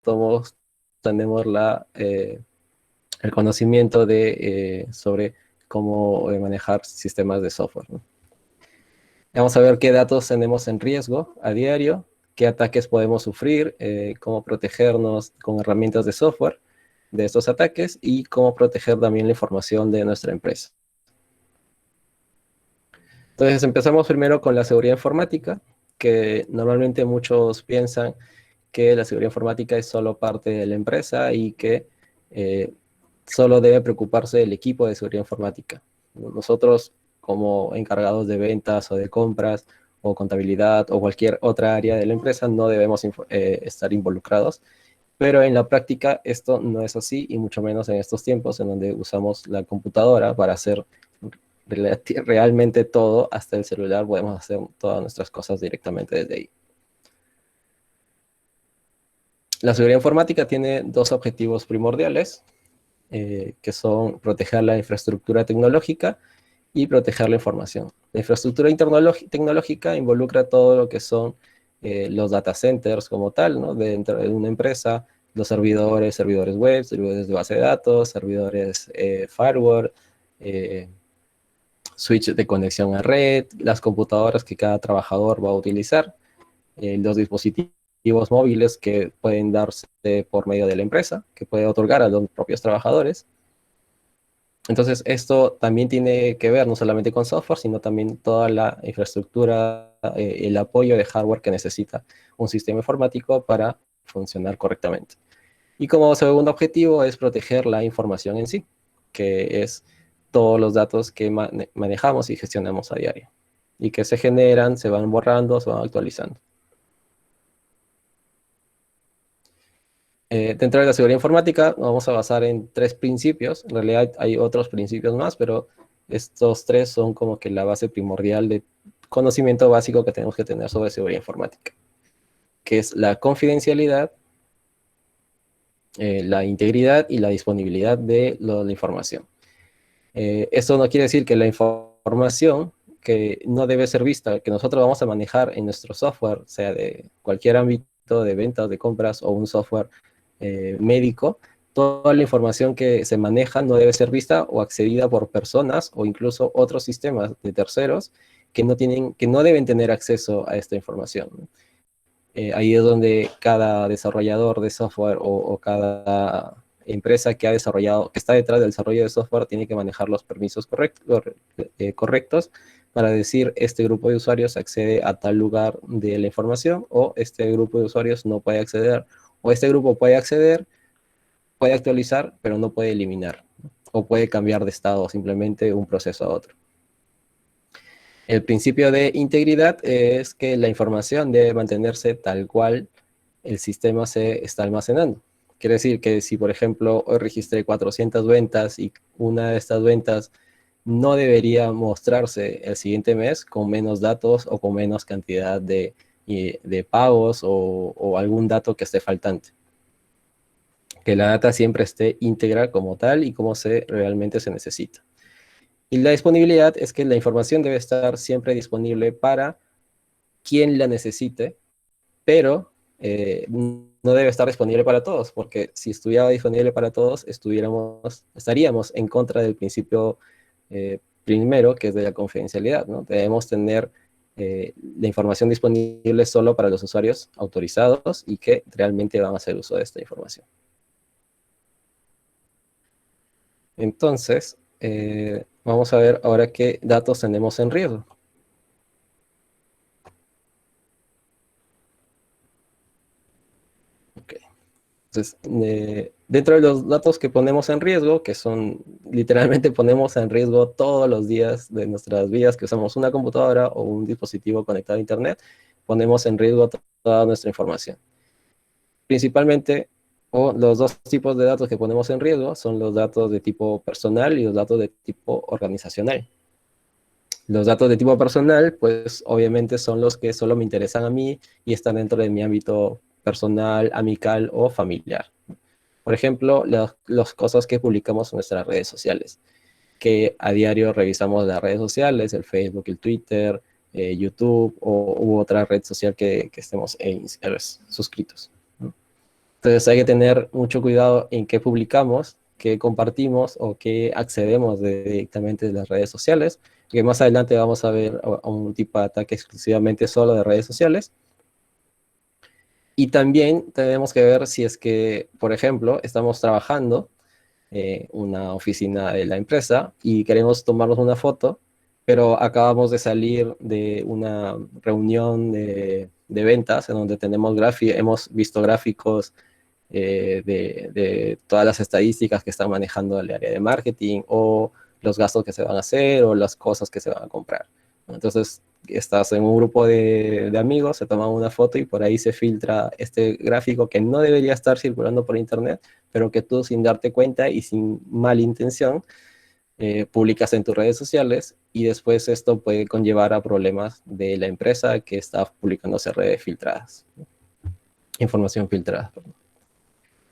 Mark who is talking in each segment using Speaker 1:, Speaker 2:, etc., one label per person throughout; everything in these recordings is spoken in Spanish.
Speaker 1: todos tenemos el conocimiento sobre cómo manejar sistemas de software, ¿no? Vamos a ver qué datos tenemos en riesgo a diario, qué ataques podemos sufrir, cómo protegernos con herramientas de software de estos ataques y cómo proteger también la información de nuestra empresa. Entonces empezamos primero con la seguridad informática, que normalmente muchos piensan que la seguridad informática es solo parte de la empresa y que solo debe preocuparse el equipo de seguridad informática. Nosotros, como encargados de ventas o de compras o contabilidad o cualquier otra área de la empresa, no debemos estar involucrados. Pero en la práctica esto no es así, y mucho menos en estos tiempos en donde usamos la computadora para hacer realmente todo. Hasta el celular podemos hacer todas nuestras cosas directamente desde ahí. La seguridad informática tiene dos objetivos primordiales, que son proteger la infraestructura tecnológica y proteger la información. La infraestructura tecnológica involucra todo lo que son los data centers como tal, ¿no? Dentro de una empresa, los servidores web, servidores de base de datos, servidores firewall, switch de conexión a red, las computadoras que cada trabajador va a utilizar, los dispositivos móviles que pueden darse por medio de la empresa, que puede otorgar a los propios trabajadores. Entonces, esto también tiene que ver no solamente con software, sino también toda la infraestructura, el apoyo de hardware que necesita un sistema informático para funcionar correctamente. Y como segundo objetivo es proteger la información en sí, que es todos los datos que manejamos y gestionamos a diario, y que se generan, se van borrando, se van actualizando. Dentro de la seguridad informática vamos a basar en tres principios. En realidad hay otros principios más, pero estos tres son como que la base primordial de conocimiento básico que tenemos que tener sobre seguridad informática, que es la confidencialidad, la integridad y la disponibilidad de la información. Esto no quiere decir que la información que no debe ser vista, que nosotros vamos a manejar en nuestro software, sea de cualquier ámbito de ventas, de compras o un software médico, toda la información que se maneja no debe ser vista o accedida por personas o incluso otros sistemas de terceros que no deben tener acceso a esta información, ¿no? Ahí es donde cada desarrollador de software o cada empresa que ha desarrollado, que está detrás del desarrollo de software, tiene que manejar los permisos correctos para decir este grupo de usuarios accede a tal lugar de la información, o este grupo de usuarios no puede acceder, o este grupo puede acceder, puede actualizar, pero no puede eliminar, ¿no? O puede cambiar de estado simplemente un proceso a otro. El principio de integridad es que la información debe mantenerse tal cual el sistema se está almacenando. Quiere decir que si, por ejemplo, hoy registré 400 ventas y una de estas ventas no debería mostrarse el siguiente mes con menos datos o con menos cantidad de pagos o algún dato que esté faltante. Que la data siempre esté íntegra como tal y como realmente se necesita. Y la disponibilidad es que la información debe estar siempre disponible para quien la necesite, pero no debe estar disponible para todos, porque si estuviera disponible para todos, estaríamos en contra del principio primero, que es de la confidencialidad, ¿no? Debemos tener la información disponible solo para los usuarios autorizados y que realmente van a hacer uso de esta información. Entonces, vamos a ver ahora qué datos tenemos en riesgo. Okay. Entonces, dentro de los datos que ponemos en riesgo, que son, literalmente ponemos en riesgo todos los días de nuestras vidas que usamos una computadora o un dispositivo conectado a Internet, ponemos en riesgo toda nuestra información. Principalmente, los dos tipos de datos que ponemos en riesgo son los datos de tipo personal y los datos de tipo organizacional. Los datos de tipo personal, pues obviamente son los que solo me interesan a mí y están dentro de mi ámbito personal, amical o familiar. Por ejemplo, las cosas que publicamos en nuestras redes sociales, que a diario revisamos las redes sociales, el Facebook, el Twitter, YouTube u otra red social que estemos suscritos, ¿no? Entonces hay que tener mucho cuidado en qué publicamos, qué compartimos o qué accedemos directamente de las redes sociales, que más adelante vamos a ver a un tipo de ataque exclusivamente solo de redes sociales. Y también tenemos que ver si es que, por ejemplo, estamos trabajando una oficina de la empresa y queremos tomarnos una foto, pero acabamos de salir de una reunión de ventas en donde hemos visto gráficos de todas las estadísticas que están manejando el área de marketing o los gastos que se van a hacer o las cosas que se van a comprar. Entonces, estás en un grupo de amigos, se toman una foto y por ahí se filtra este gráfico que no debería estar circulando por internet, pero que tú sin darte cuenta y sin mala intención publicas en tus redes sociales y después esto puede conllevar a problemas de la empresa que está publicándose redes filtradas, información filtrada.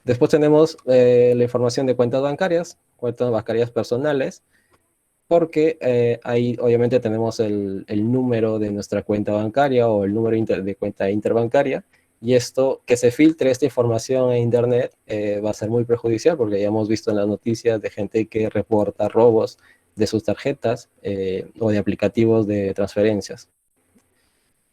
Speaker 1: Después tenemos la información de cuentas bancarias personales, porque ahí obviamente tenemos el número de nuestra cuenta bancaria o el número de cuenta interbancaria, y esto, que se filtre esta información en internet, va a ser muy perjudicial, porque ya hemos visto en las noticias de gente que reporta robos de sus tarjetas o de aplicativos de transferencias.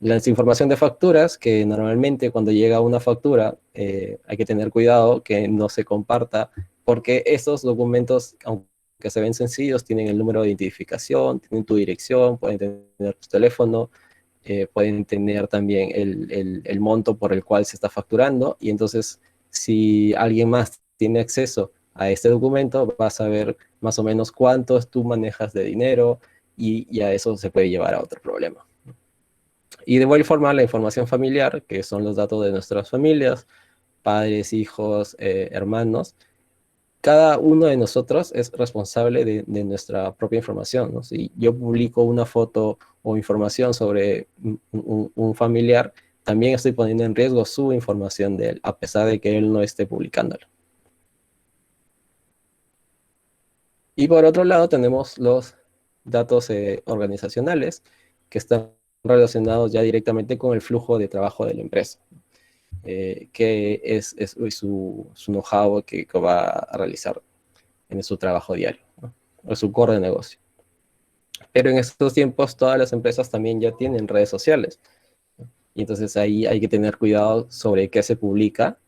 Speaker 1: La información de facturas, que normalmente cuando llega una factura hay que tener cuidado que no se comparta, porque estos documentos, aunque se ven sencillos, tienen el número de identificación, tienen tu dirección, pueden tener tu teléfono, pueden tener también el monto por el cual se está facturando, y entonces si alguien más tiene acceso a este documento, va a saber más o menos cuánto tú manejas de dinero, y a eso se puede llevar a otro problema. Y de igual forma, la información familiar, que son los datos de nuestras familias, padres, hijos, hermanos, cada uno de nosotros es responsable de nuestra propia información, ¿no? Si yo publico una foto o información sobre un familiar, también estoy poniendo en riesgo su información de él, a pesar de que él no esté publicándolo. Y por otro lado tenemos los datos organizacionales, que están relacionados ya directamente con el flujo de trabajo de la empresa. Que es su know-how que va a realizar en su trabajo diario, ¿no? O su core de negocio. Pero en estos tiempos todas las empresas también ya tienen redes sociales, y entonces ahí hay que tener cuidado sobre qué se publica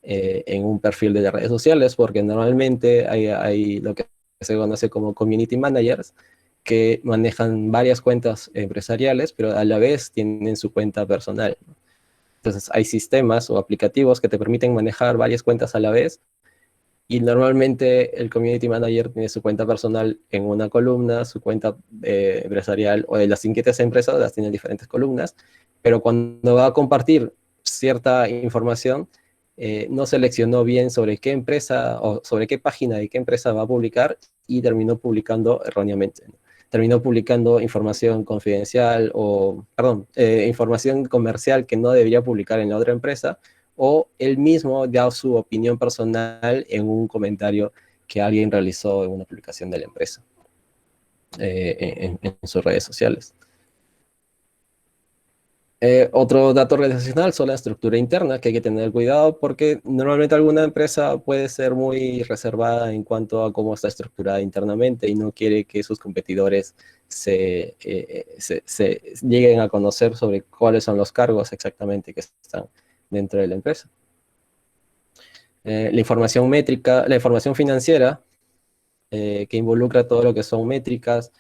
Speaker 1: en un perfil de las redes sociales, porque normalmente hay lo que se conoce como community managers, que manejan varias cuentas empresariales, pero a la vez tienen su cuenta personal. Entonces hay sistemas o aplicativos que te permiten manejar varias cuentas a la vez, y normalmente el community manager tiene su cuenta personal en una columna, su cuenta empresarial o de las inquietas empresas las tiene en diferentes columnas, pero cuando va a compartir cierta información, no seleccionó bien sobre qué empresa o sobre qué página de qué empresa va a publicar, y terminó publicando erróneamente, ¿no? Terminó publicando información confidencial o, perdón, información comercial que no debería publicar en la otra empresa, o él mismo da su opinión personal en un comentario que alguien realizó en una publicación de la empresa en sus redes sociales. Otro dato organizacional son la estructura interna, que hay que tener cuidado, porque normalmente alguna empresa puede ser muy reservada en cuanto a cómo está estructurada internamente y no quiere que sus competidores se lleguen a conocer sobre cuáles son los cargos exactamente que están dentro de la empresa. La información métrica, la información financiera, que involucra todo lo que son métricas,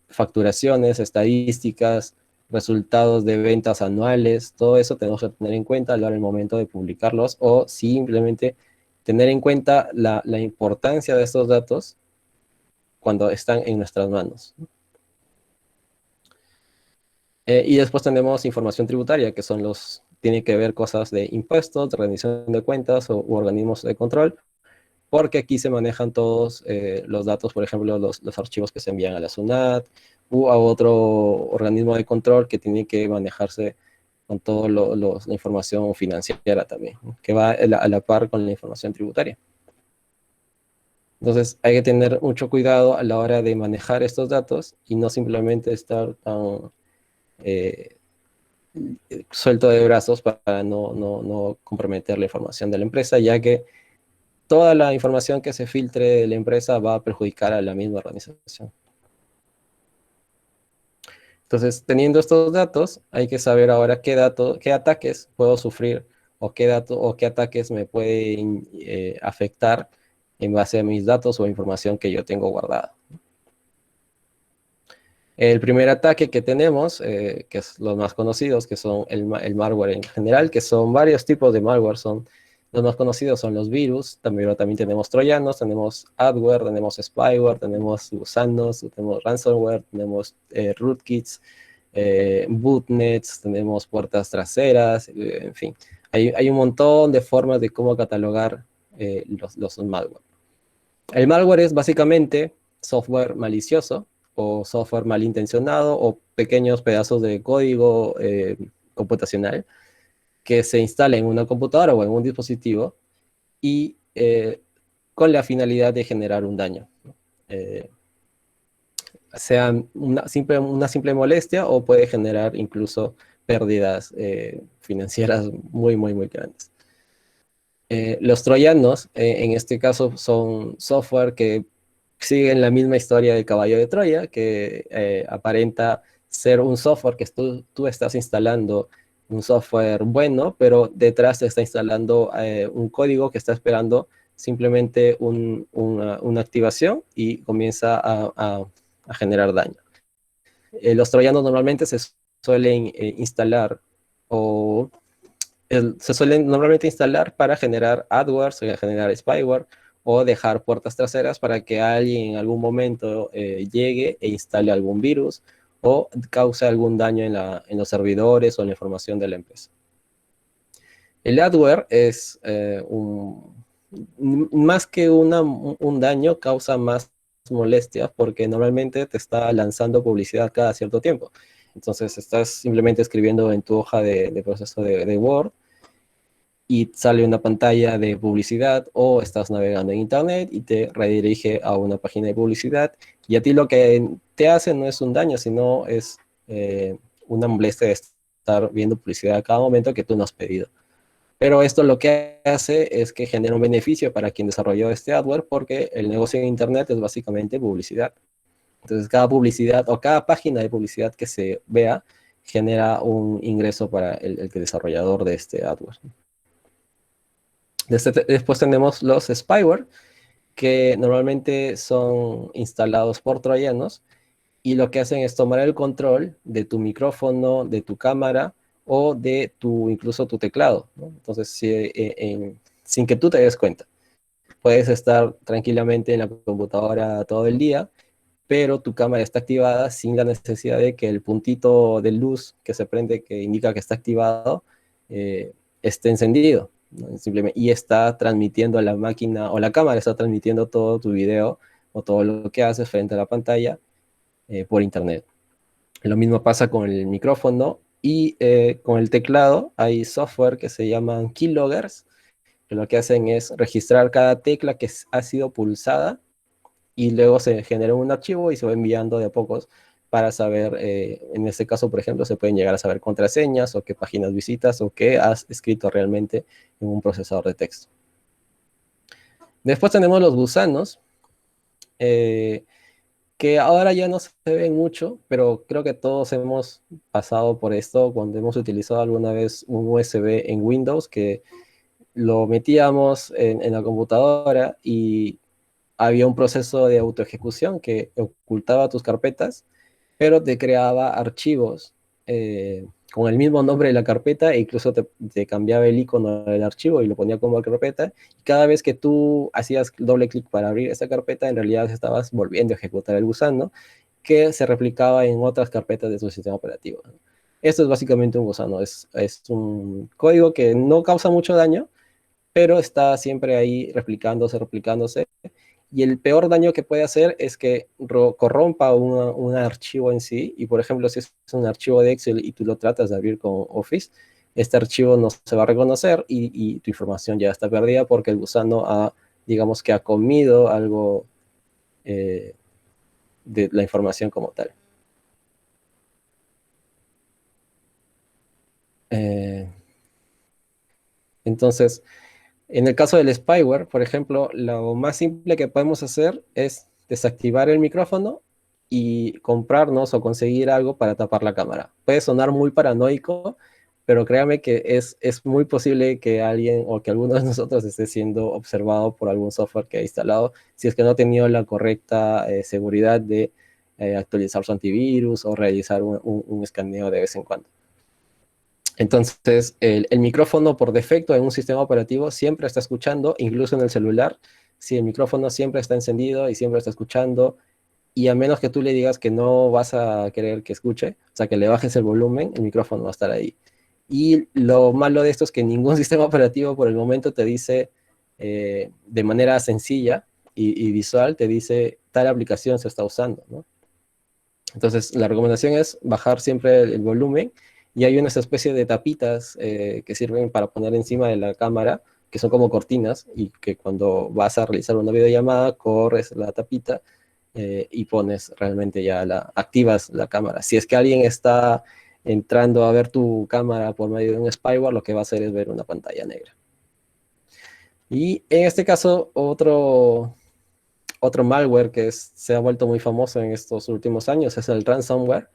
Speaker 1: facturaciones, estadísticas, resultados de ventas anuales, todo eso tenemos que tener en cuenta a la hora del momento de publicarlos, o simplemente tener en cuenta la importancia de estos datos cuando están en nuestras manos. Y después tenemos información tributaria, que tiene que ver cosas de impuestos, de rendición de cuentas u organismos de control, porque aquí se manejan todos los datos, por ejemplo, los archivos que se envían a la SUNAT u a otro organismo de control que tiene que manejarse con toda la información financiera también, ¿no? Que va a la par con la información tributaria. Entonces hay que tener mucho cuidado a la hora de manejar estos datos y no simplemente estar tan suelto de brazos para no comprometer la información de la empresa, ya que toda la información que se filtre de la empresa va a perjudicar a la misma organización. Entonces, teniendo estos datos, hay que saber ahora qué ataques puedo sufrir o qué ataques me pueden afectar en base a mis datos o información que yo tengo guardada. El primer ataque que tenemos, que es los más conocidos, que son el malware en general, que son varios tipos de malware. Los más conocidos son los virus, también tenemos troyanos, tenemos adware, tenemos spyware, tenemos gusanos, tenemos ransomware, tenemos rootkits, bootnets, tenemos puertas traseras, en fin. Hay un montón de formas de cómo catalogar los malware. El malware es básicamente software malicioso o software malintencionado o pequeños pedazos de código computacional que se instala en una computadora o en un dispositivo y con la finalidad de generar un daño. Eh, sea una simple molestia o puede generar incluso pérdidas financieras muy grandes. Los troyanos, en este caso, son software que siguen la misma historia del caballo de Troya, que aparenta ser un software que tú estás instalando, un software bueno, pero detrás te está instalando un código que está esperando simplemente una activación y comienza a generar daño. Los troyanos normalmente se suelen instalar o se suelen normalmente instalar para generar adware, generar spyware o dejar puertas traseras para que alguien en algún momento llegue e instale algún virus o cause algún daño en los servidores o en la información de la empresa. El adware es más que un daño, causa más molestias porque normalmente te está lanzando publicidad cada cierto tiempo. Entonces estás simplemente escribiendo en tu hoja de proceso de Word y sale una pantalla de publicidad o estás navegando en internet y te redirige a una página de publicidad y a ti lo que te hace no es un daño, sino es una molestia de estar viendo publicidad a cada momento que tú no has pedido. Pero esto lo que hace es que genera un beneficio para quien desarrolló este adware porque el negocio en internet es básicamente publicidad. Entonces cada publicidad o cada página de publicidad que se vea genera un ingreso para el desarrollador de este adware. Después tenemos los spyware, que normalmente son instalados por troyanos y lo que hacen es tomar el control de tu micrófono, de tu cámara o de incluso tu teclado, ¿no? Entonces, sin que tú te des cuenta, puedes estar tranquilamente en la computadora todo el día, pero tu cámara está activada sin la necesidad de que el puntito de luz que se prende, que indica que está activado, esté encendido, ¿no? Simplemente, y está transmitiendo a la máquina, o la cámara está transmitiendo todo tu video o todo lo que haces frente a la pantalla por internet. Lo mismo pasa con el micrófono y con el teclado. Hay software que se llaman keyloggers, que lo que hacen es registrar cada tecla que ha sido pulsada y luego se genera un archivo y se va enviando de a pocos para saber, en este caso, por ejemplo, se pueden llegar a saber contraseñas o qué páginas visitas o qué has escrito realmente en un procesador de texto. Después tenemos los gusanos, que ahora ya no se ven mucho, pero creo que todos hemos pasado por esto cuando hemos utilizado alguna vez un USB en Windows, que lo metíamos en la computadora y había un proceso de autoejecución que ocultaba tus carpetas, pero te creaba archivos con el mismo nombre de la carpeta e incluso te cambiaba el icono del archivo y lo ponía como carpeta. Y cada vez que tú hacías doble clic para abrir esa carpeta, en realidad estabas volviendo a ejecutar el gusano que se replicaba en otras carpetas de tu sistema operativo. Esto es básicamente un gusano, es un código que no causa mucho daño, pero está siempre ahí replicándose. Y el peor daño que puede hacer es que corrompa un archivo en sí. Y por ejemplo, si es un archivo de Excel y tú lo tratas de abrir con Office, este archivo no se va a reconocer y tu información ya está perdida porque el gusano digamos que ha comido algo de la información como tal. Entonces, en el caso del spyware, por ejemplo, lo más simple que podemos hacer es desactivar el micrófono y comprarnos o conseguir algo para tapar la cámara. Puede sonar muy paranoico, pero créame que es muy posible que alguien o que alguno de nosotros esté siendo observado por algún software que ha instalado, si es que no ha tenido la correcta seguridad de actualizar su antivirus o realizar un escaneo de vez en cuando. Entonces, el micrófono por defecto en un sistema operativo siempre está escuchando, incluso en el celular. Si el micrófono siempre está encendido y siempre está escuchando, y a menos que tú le digas que no vas a querer que escuche, o sea, que le bajes el volumen, el micrófono va a estar ahí. Y lo malo de esto es que ningún sistema operativo por el momento te dice de manera sencilla y visual, te dice tal aplicación se está usando, ¿no? Entonces, la recomendación es bajar siempre el volumen y hay una especie de tapitas que sirven para poner encima de la cámara, que son como cortinas y que cuando vas a realizar una videollamada, corres la tapita y pones realmente ya activas la cámara. Si es que alguien está entrando a ver tu cámara por medio de un spyware, lo que va a hacer es ver una pantalla negra. Y en este caso, otro malware que se ha vuelto muy famoso en estos últimos años es el ransomware.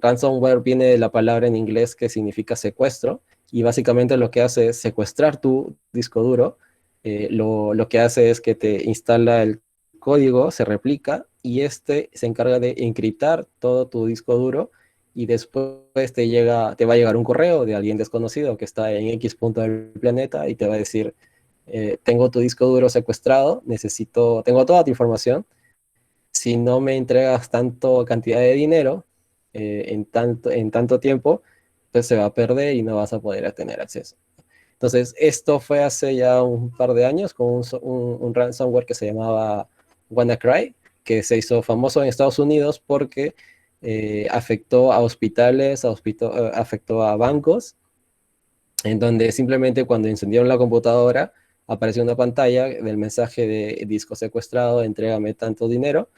Speaker 1: Ransomware viene de la palabra en inglés que significa secuestro y básicamente lo que hace es secuestrar tu disco duro. Lo que hace es que te instala el código, se replica y este se encarga de encriptar todo tu disco duro y después te va a llegar un correo de alguien desconocido que está en X punto del planeta y te va a decir, tengo tu disco duro secuestrado, tengo toda tu información, si no me entregas tanto cantidad de dinero en tanto tiempo, pues se va a perder y no vas a poder tener acceso. Entonces, esto fue hace ya un par de años con un ransomware que se llamaba WannaCry, que se hizo famoso en Estados Unidos porque afectó a hospitales, afectó a bancos, en donde simplemente cuando encendieron la computadora apareció una pantalla del mensaje de disco secuestrado, entrégame tanto dinero,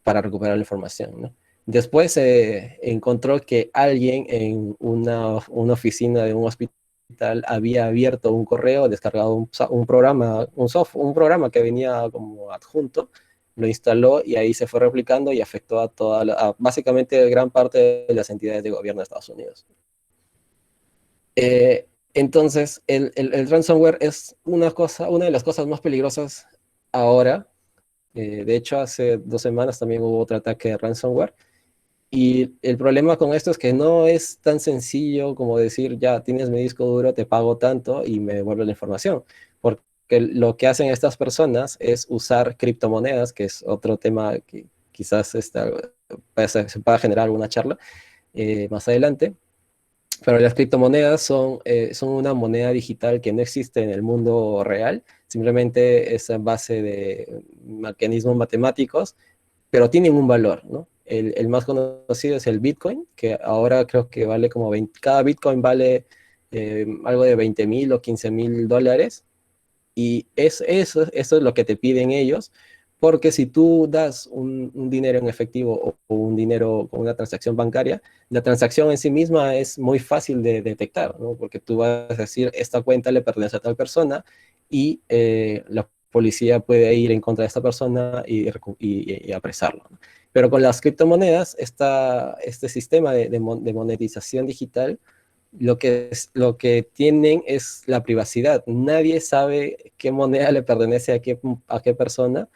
Speaker 1: para recuperar la información, ¿no? Después se encontró que alguien en una oficina de un hospital había abierto un correo, descargado un programa, un programa que venía como adjunto, lo instaló y ahí se fue replicando y afectó básicamente gran parte de las entidades de gobierno de Estados Unidos. Entonces, el ransomware es una de las cosas más peligrosas ahora. De hecho, hace 2 semanas también hubo otro ataque de ransomware. Y el problema con esto es que no es tan sencillo como decir, ya tienes mi disco duro, te pago tanto y me devuelve la información. Porque lo que hacen estas personas es usar criptomonedas, que es otro tema que quizás se pueda generar alguna charla más adelante. Pero las criptomonedas son una moneda digital que no existe en el mundo real, simplemente es en base de mecanismos matemáticos, pero tienen un valor, ¿no? El más conocido es el Bitcoin, que ahora creo que vale como cada Bitcoin vale algo de 20,000 o 15,000 dólares, y eso es lo que te piden ellos, porque si tú das un dinero en efectivo o un dinero con una transacción bancaria, la transacción en sí misma es muy fácil de detectar, ¿no? Porque tú vas a decir, esta cuenta le pertenece a tal persona y la policía puede ir en contra de esta persona y apresarlo, ¿no? Pero con las criptomonedas, este sistema de monetización digital lo que tienen es la privacidad. Nadie sabe qué moneda le pertenece a qué persona,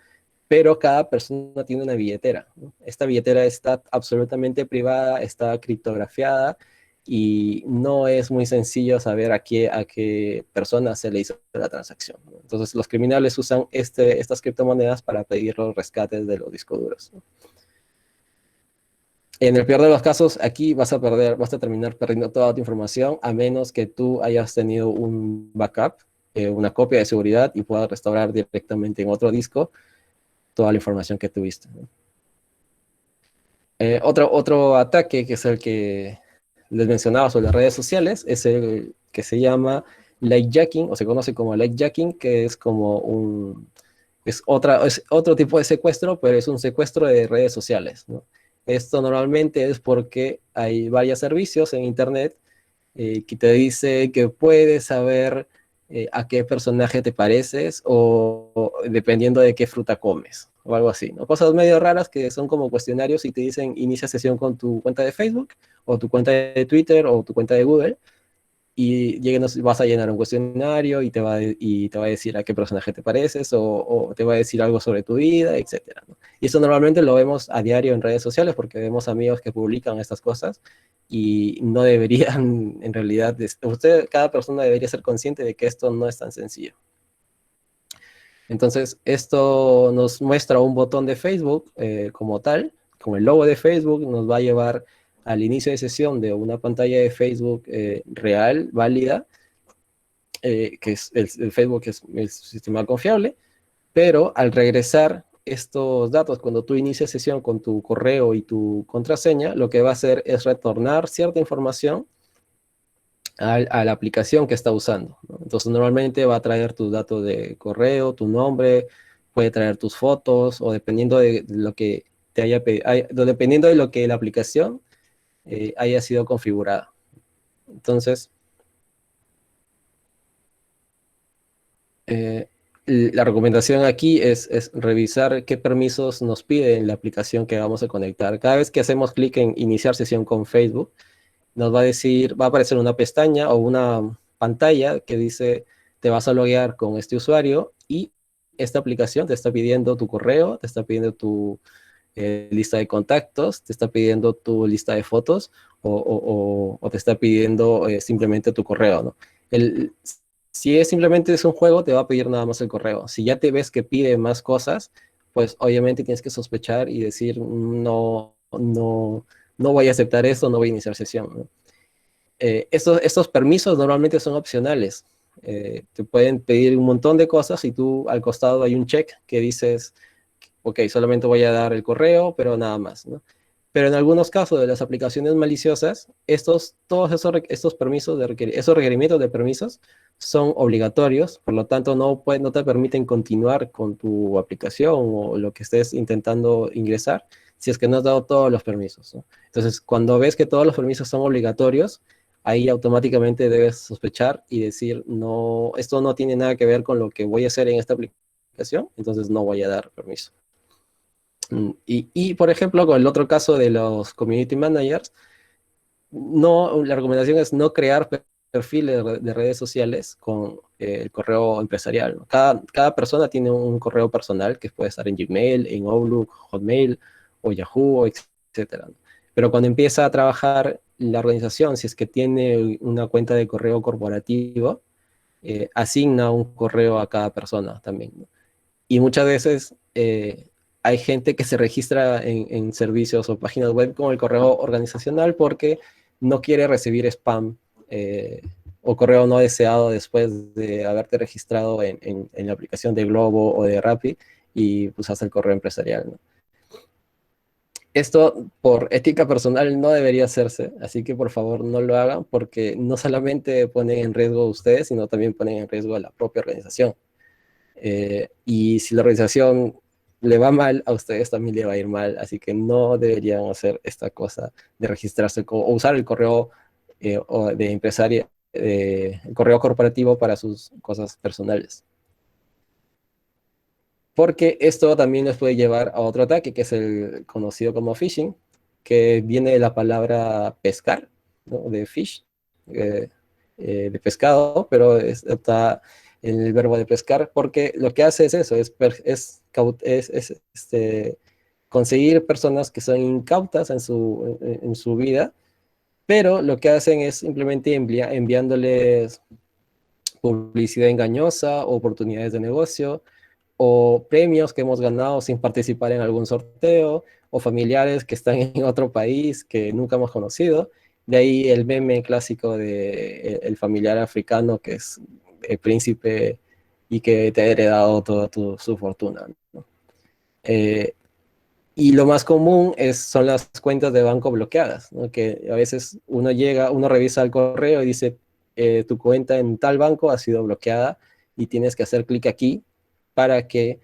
Speaker 1: pero cada persona tiene una billetera, ¿no? Esta billetera está absolutamente privada, está criptografiada y no es muy sencillo saber a qué persona se le hizo la transacción, ¿no? Entonces los criminales usan estas criptomonedas para pedir los rescates de los discos duros, ¿no? En el peor de los casos, aquí vas a terminar perdiendo toda tu información a menos que tú hayas tenido un backup, una copia de seguridad y puedas restaurar directamente en otro disco toda la información que tuviste, ¿no? Otro ataque, que es el que les mencionaba sobre las redes sociales, es el que se llama lightjacking, o se conoce como lightjacking, que es otro tipo de secuestro, pero es un secuestro de redes sociales, ¿no? Esto normalmente es porque hay varios servicios en Internet que te dice que puedes saber a qué personaje te pareces o dependiendo de qué fruta comes o algo así, ¿no? Cosas medio raras que son como cuestionarios y te dicen inicia sesión con tu cuenta de Facebook o tu cuenta de Twitter o tu cuenta de Google y vas a llenar un cuestionario y te va a decir a qué personaje te pareces o te va a decir algo sobre tu vida, etcétera, ¿no? Y eso normalmente lo vemos a diario en redes sociales porque vemos amigos que publican estas cosas y no deberían, en realidad, cada persona debería ser consciente de que esto no es tan sencillo. Entonces, esto nos muestra un botón de Facebook como tal, con el logo de Facebook, nos va a llevar al inicio de sesión de una pantalla de Facebook real, válida, que es el Facebook es el sistema confiable, pero al regresar estos datos, cuando tú inicias sesión con tu correo y tu contraseña, lo que va a hacer es retornar cierta información a la aplicación que está usando, ¿no? Entonces, normalmente va a traer tus datos de correo, tu nombre, puede traer tus fotos, o dependiendo de lo que te haya pedido, dependiendo de lo que la aplicación haya sido configurada. Entonces, eh, la recomendación aquí es revisar qué permisos nos pide en la aplicación que vamos a conectar. Cada vez que hacemos clic en iniciar sesión con Facebook, nos va a decir, va a aparecer una pestaña o una pantalla que dice, te vas a loguear con este usuario y esta aplicación te está pidiendo tu correo, te está pidiendo tu lista de contactos, te está pidiendo tu lista de fotos o te está pidiendo simplemente tu correo, ¿no? El, si es simplemente es un juego, te va a pedir nada más el correo. Si ya te ves que pide más cosas, pues obviamente tienes que sospechar y decir, no voy a aceptar esto, no voy a iniciar sesión, ¿no? Estos permisos normalmente son opcionales. Te pueden pedir un montón de cosas y tú al costado hay un check que dices, ok, solamente voy a dar el correo, pero nada más, ¿no? Pero en algunos casos de las aplicaciones maliciosas, todos estos permisos, esos requerimientos de permisos son obligatorios, por lo tanto no te permiten continuar con tu aplicación o lo que estés intentando ingresar si es que no has dado todos los permisos, ¿no? Entonces, cuando ves que todos los permisos son obligatorios, ahí automáticamente debes sospechar y decir, no, esto no tiene nada que ver con lo que voy a hacer en esta aplicación, entonces no voy a dar permiso. Por ejemplo, con el otro caso de los community managers, la recomendación es no crear perfiles de redes sociales con el correo empresarial, ¿no? Cada persona tiene un correo personal que puede estar en Gmail, en Outlook, Hotmail o Yahoo, etcétera, ¿no? Pero cuando empieza a trabajar la organización, si es que tiene una cuenta de correo corporativo, asigna un correo a cada persona también, ¿no? Y muchas veces hay gente que se registra en servicios o páginas web con el correo organizacional porque no quiere recibir spam eh, o correo no deseado después de haberte registrado en la aplicación de Globo o de Rappi y usas el correo empresarial, ¿no? Esto por ética personal no debería hacerse, así que por favor no lo hagan porque no solamente ponen en riesgo a ustedes, sino también ponen en riesgo a la propia organización. Y si la organización le va mal, a ustedes también le va a ir mal, así que no deberían hacer esta cosa de registrarse o usar el correo de empresaria, el correo corporativo para sus cosas personales. Porque esto también les puede llevar a otro ataque, que es el conocido como phishing, que viene de la palabra pescar, ¿no? De fish, eh, de pescado, pero está en el verbo de pescar, porque lo que hace es eso, conseguir personas que son incautas en su vida, pero lo que hacen es simplemente enviándoles publicidad engañosa, oportunidades de negocio, o premios que hemos ganado sin participar en algún sorteo, o familiares que están en otro país que nunca hemos conocido. De ahí el meme clásico de el familiar africano que es el príncipe y que te ha heredado toda su fortuna, ¿no? Eh, y lo más común son las cuentas de banco bloqueadas, ¿no? Que a veces uno revisa el correo y dice, tu cuenta en tal banco ha sido bloqueada y tienes que hacer clic aquí para que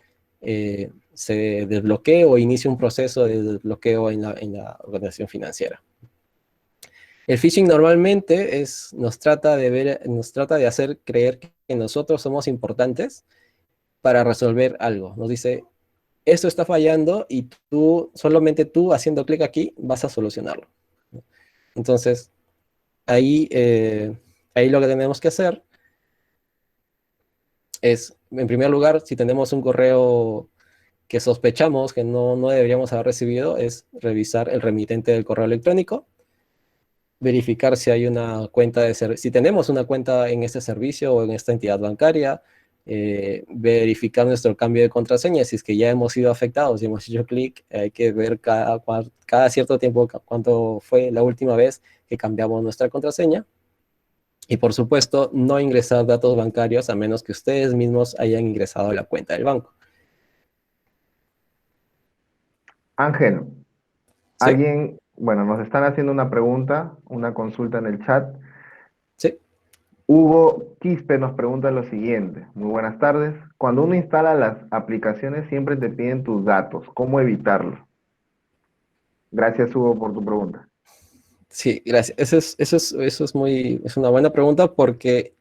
Speaker 1: se desbloquee o inicie un proceso de desbloqueo en la organización financiera. El phishing normalmente nos trata de hacer creer que nosotros somos importantes para resolver algo. Nos dice, esto está fallando y solamente tú haciendo clic aquí, vas a solucionarlo. Entonces, ahí lo que tenemos que hacer es, en primer lugar, si tenemos un correo que sospechamos que no deberíamos haber recibido, es revisar el remitente del correo electrónico, verificar si hay una cuenta si tenemos una cuenta en este servicio o en esta entidad bancaria, verificar nuestro cambio de contraseña, si es que ya hemos sido afectados y hemos hecho clic, hay que ver cada cierto tiempo cuánto fue la última vez que cambiamos nuestra contraseña. Y por supuesto, no ingresar datos bancarios a menos que ustedes mismos hayan ingresado a la cuenta del banco.
Speaker 2: Ángel,
Speaker 1: ¿Sí?
Speaker 2: bueno, nos están haciendo una pregunta, una consulta en el chat.
Speaker 1: ¿Sí?
Speaker 2: Hugo Quispe nos pregunta lo siguiente. Muy buenas tardes. Cuando uno instala las aplicaciones siempre te piden tus datos. ¿Cómo evitarlo? Gracias, Hugo, por tu pregunta.
Speaker 1: Sí, gracias. Es una buena pregunta porque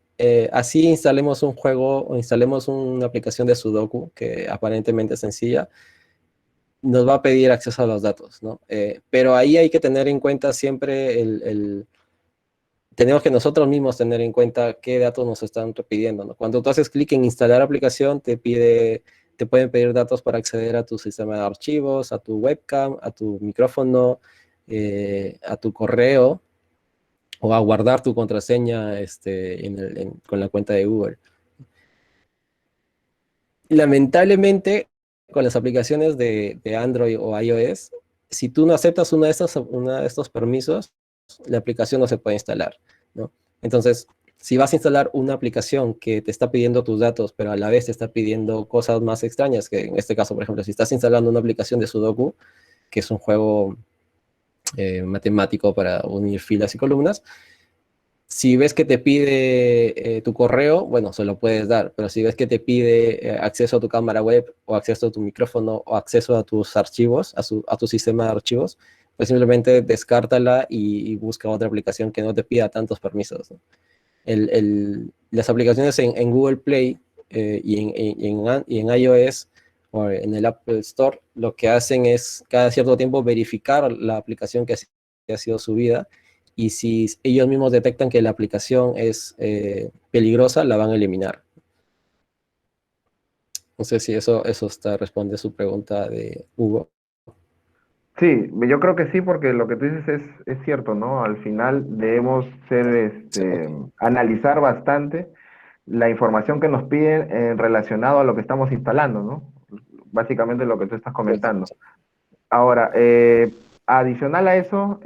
Speaker 1: así instalemos un juego o instalemos una aplicación de Sudoku que aparentemente es sencilla, nos va a pedir acceso a los datos, ¿no? Pero ahí hay que tener en cuenta siempre tenemos que nosotros mismos tener en cuenta qué datos nos están pidiendo, ¿no? Cuando tú haces clic en instalar aplicación, te pueden pedir datos para acceder a tu sistema de archivos, a tu webcam, a tu micrófono, a tu correo, o a guardar tu contraseña con la cuenta de Google. Lamentablemente, con las aplicaciones de Android o iOS, si tú no aceptas uno de estos permisos, la aplicación no se puede instalar, ¿no? Entonces, si vas a instalar una aplicación que te está pidiendo tus datos, pero a la vez te está pidiendo cosas más extrañas, que en este caso, por ejemplo, si estás instalando una aplicación de Sudoku, que es un juego matemático para unir filas y columnas, si ves que te pide tu correo, bueno, se lo puedes dar, pero si ves que te pide acceso a tu cámara web o acceso a tu micrófono o acceso a tus archivos, a tu sistema de archivos, pues simplemente descártala y busca otra aplicación que no te pida tantos permisos, ¿no? Las aplicaciones en Google Play y en iOS o en el Apple Store, lo que hacen es cada cierto tiempo verificar la aplicación que ha sido subida, y si ellos mismos detectan que la aplicación es peligrosa, la van a eliminar. No sé si eso responde a su pregunta de Hugo.
Speaker 2: Sí, yo creo que sí, porque lo que tú dices es cierto, ¿no? Al final debemos
Speaker 1: Sí, ok.
Speaker 2: analizar bastante la información que nos piden relacionado a lo que estamos instalando, ¿no? Básicamente lo que tú estás
Speaker 1: Cierto,
Speaker 2: comentando.
Speaker 1: sí.
Speaker 2: Ahora, adicional a eso,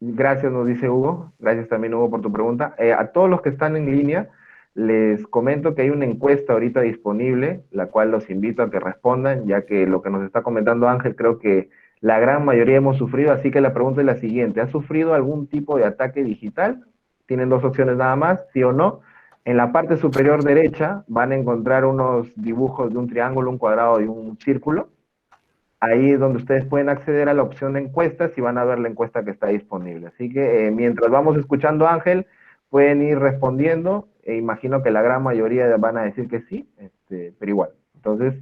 Speaker 2: gracias, nos dice Hugo, gracias también Hugo por tu pregunta. A todos los que están en línea, les comento que hay una encuesta ahorita disponible, la cual los invito a que respondan, ya que lo que nos está comentando Ángel, creo que la gran mayoría hemos sufrido, así que la pregunta es la siguiente, ¿has sufrido algún tipo de ataque digital? Tienen dos opciones nada más, sí o no. En la parte superior derecha van a encontrar unos dibujos de un triángulo, un cuadrado y un círculo. Ahí es donde ustedes pueden acceder a la opción de encuestas y van a ver la encuesta que está disponible. Así que mientras vamos escuchando a Ángel, pueden ir respondiendo. Imagino que la gran mayoría van a decir que sí, pero igual. Entonces,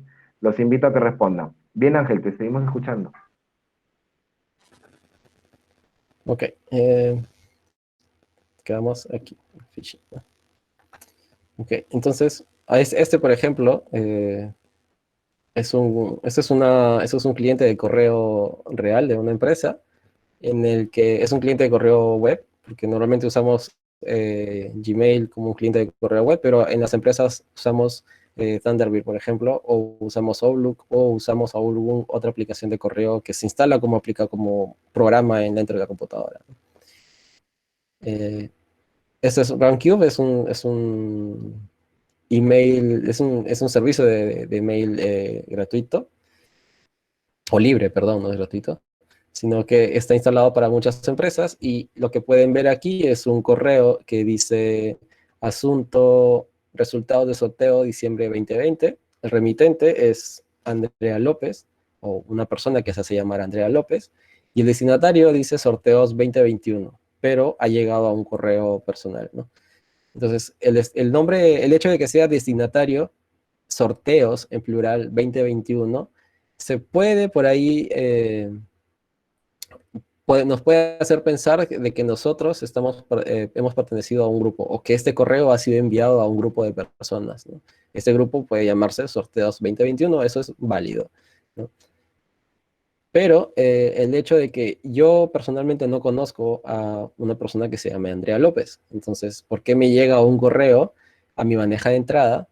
Speaker 2: los invito a que respondan. Bien, Ángel, te seguimos escuchando.
Speaker 1: Ok. Quedamos aquí. Ok, entonces, por ejemplo, este es un cliente de correo real de una empresa, en el que es un cliente de correo web, porque normalmente usamos Gmail como un cliente de correo web, pero en las empresas usamos Thunderbird, por ejemplo, o usamos Outlook, o usamos alguna otra aplicación de correo que se instala como programa dentro de la computadora. Eh, este es RunCube, es un email, es un servicio de email gratuito, o libre, perdón, no es gratuito, sino que está instalado para muchas empresas, y lo que pueden ver aquí es un correo que dice asunto, resultados de sorteo diciembre 2020. El remitente es Andrea López, o una persona que se hace llamar Andrea López, y el destinatario dice sorteos 2021. pero ha llegado a un correo personal, ¿no? Entonces, el nombre, el hecho de que sea destinatario, sorteos en plural 2021, se puede por ahí, nos puede hacer pensar de que nosotros hemos pertenecido a un grupo, o que este correo ha sido enviado a un grupo de personas, ¿no? Este grupo puede llamarse Sorteos 2021, eso es válido, ¿no? Pero el hecho de que yo personalmente no conozco a una persona que se llame Andrea López, entonces, ¿por qué me llega un correo a mi bandeja de entrada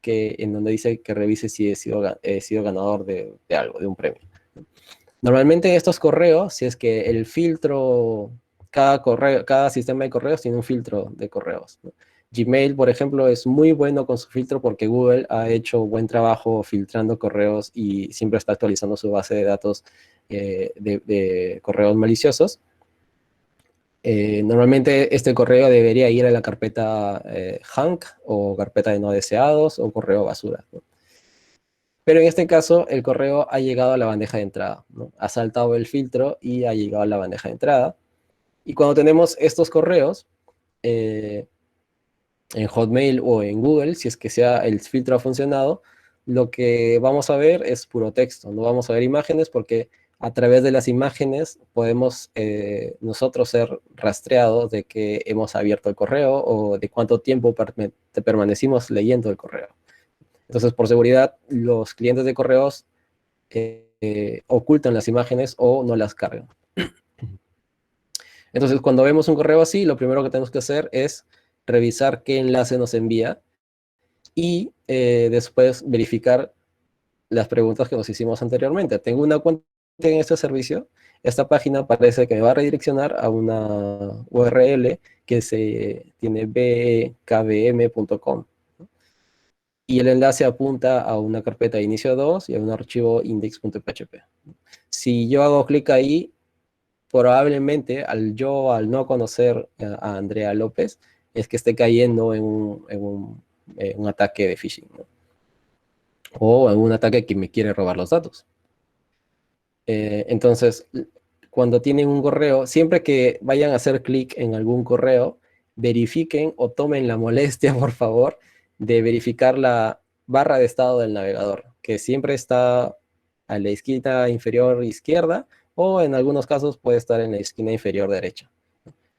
Speaker 1: en donde dice que revise si he sido ganador de algo, de un premio? Normalmente estos correos, si es que el filtro, cada sistema de correos tiene un filtro de correos, ¿no? Gmail, por ejemplo, es muy bueno con su filtro porque Google ha hecho buen trabajo filtrando correos y siempre está actualizando su base de datos de correos maliciosos. Normalmente este correo debería ir a la carpeta junk o carpeta de no deseados o correo basura, ¿no? Pero en este caso, el correo ha llegado a la bandeja de entrada, ¿no? Ha saltado el filtro y ha llegado a la bandeja de entrada. Y cuando tenemos estos correos en Hotmail o en Google, si es que el filtro ha funcionado, lo que vamos a ver es puro texto. No vamos a ver imágenes porque a través de las imágenes podemos nosotros ser rastreados de que hemos abierto el correo o de cuánto tiempo permanecimos leyendo el correo. Entonces, por seguridad, los clientes de correos ocultan las imágenes o no las cargan. Entonces, cuando vemos un correo así, lo primero que tenemos que hacer es revisar qué enlace nos envía y después verificar las preguntas que nos hicimos anteriormente. Tengo una cuenta en este servicio. Esta página parece que me va a redireccionar a una URL que tiene bekbm.com. Y el enlace apunta a una carpeta de inicio 2 y a un archivo index.php. Si yo hago clic ahí, probablemente al no conocer a Andrea López, es que esté cayendo en un ataque de phishing, ¿no? O en un ataque que me quiere robar los datos. Entonces, cuando tienen un correo, siempre que vayan a hacer clic en algún correo, verifiquen o tomen la molestia, por favor, de verificar la barra de estado del navegador, que siempre está a la esquina inferior izquierda o en algunos casos puede estar en la esquina inferior derecha.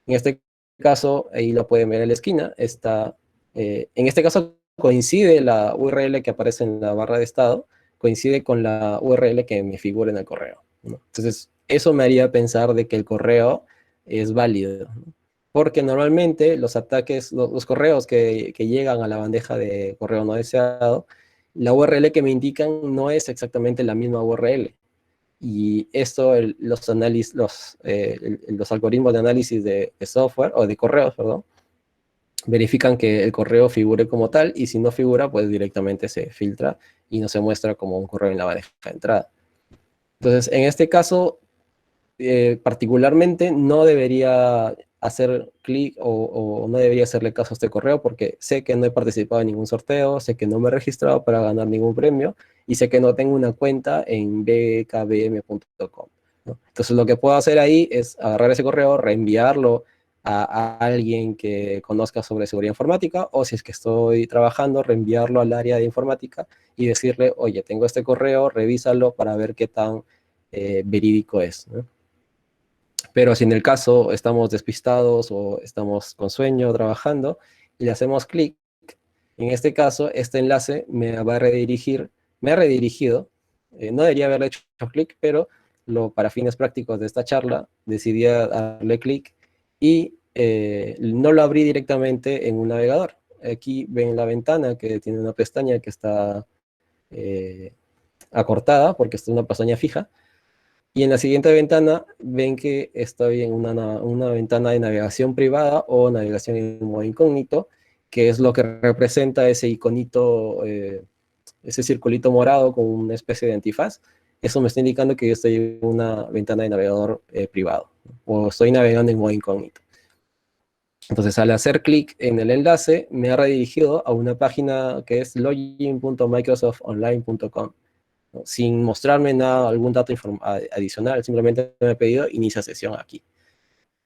Speaker 1: En este caso, ahí lo pueden ver en la esquina, en este caso coincide la URL que aparece en la barra de estado, coincide con la URL que me figura en el correo, ¿no? Entonces, eso me haría pensar de que el correo es válido, ¿no? Porque normalmente los ataques, los correos que llegan a la bandeja de correo no deseado, la URL que me indican no es exactamente la misma URL. Y esto, los algoritmos de análisis de software, o de correos, perdón, verifican que el correo figure como tal, y si no figura, pues directamente se filtra y no se muestra como un correo en la bandeja de entrada. Entonces, en este caso, particularmente, no debería hacer clic o no debería hacerle caso a este correo porque sé que no he participado en ningún sorteo, sé que no me he registrado para ganar ningún premio y sé que no tengo una cuenta en bkbm.com, ¿no? Entonces, lo que puedo hacer ahí es agarrar ese correo, reenviarlo a alguien que conozca sobre seguridad informática, o si es que estoy trabajando, reenviarlo al área de informática y decirle, oye, tengo este correo, revísalo para ver qué tan verídico es, ¿no? Pero si en el caso estamos despistados o estamos con sueño trabajando y le hacemos clic, en este caso, este enlace me va a redirigir, me ha redirigido, no debería haberle hecho clic, pero para fines prácticos de esta charla, decidí darle clic y no lo abrí directamente en un navegador. Aquí ven la ventana que tiene una pestaña que está acortada porque es una pestaña fija. Y en la siguiente ventana ven que estoy en una ventana de navegación privada o navegación en modo incógnito, que es lo que representa ese iconito, ese circulito morado con una especie de antifaz. Eso me está indicando que yo estoy en una ventana de navegador privado, ¿no? O estoy navegando en modo incógnito. Entonces, al hacer clic en el enlace, me ha redirigido a una página que es login.microsoftonline.com, ¿no? Sin mostrarme nada, algún dato adicional, simplemente me ha pedido inicia sesión aquí.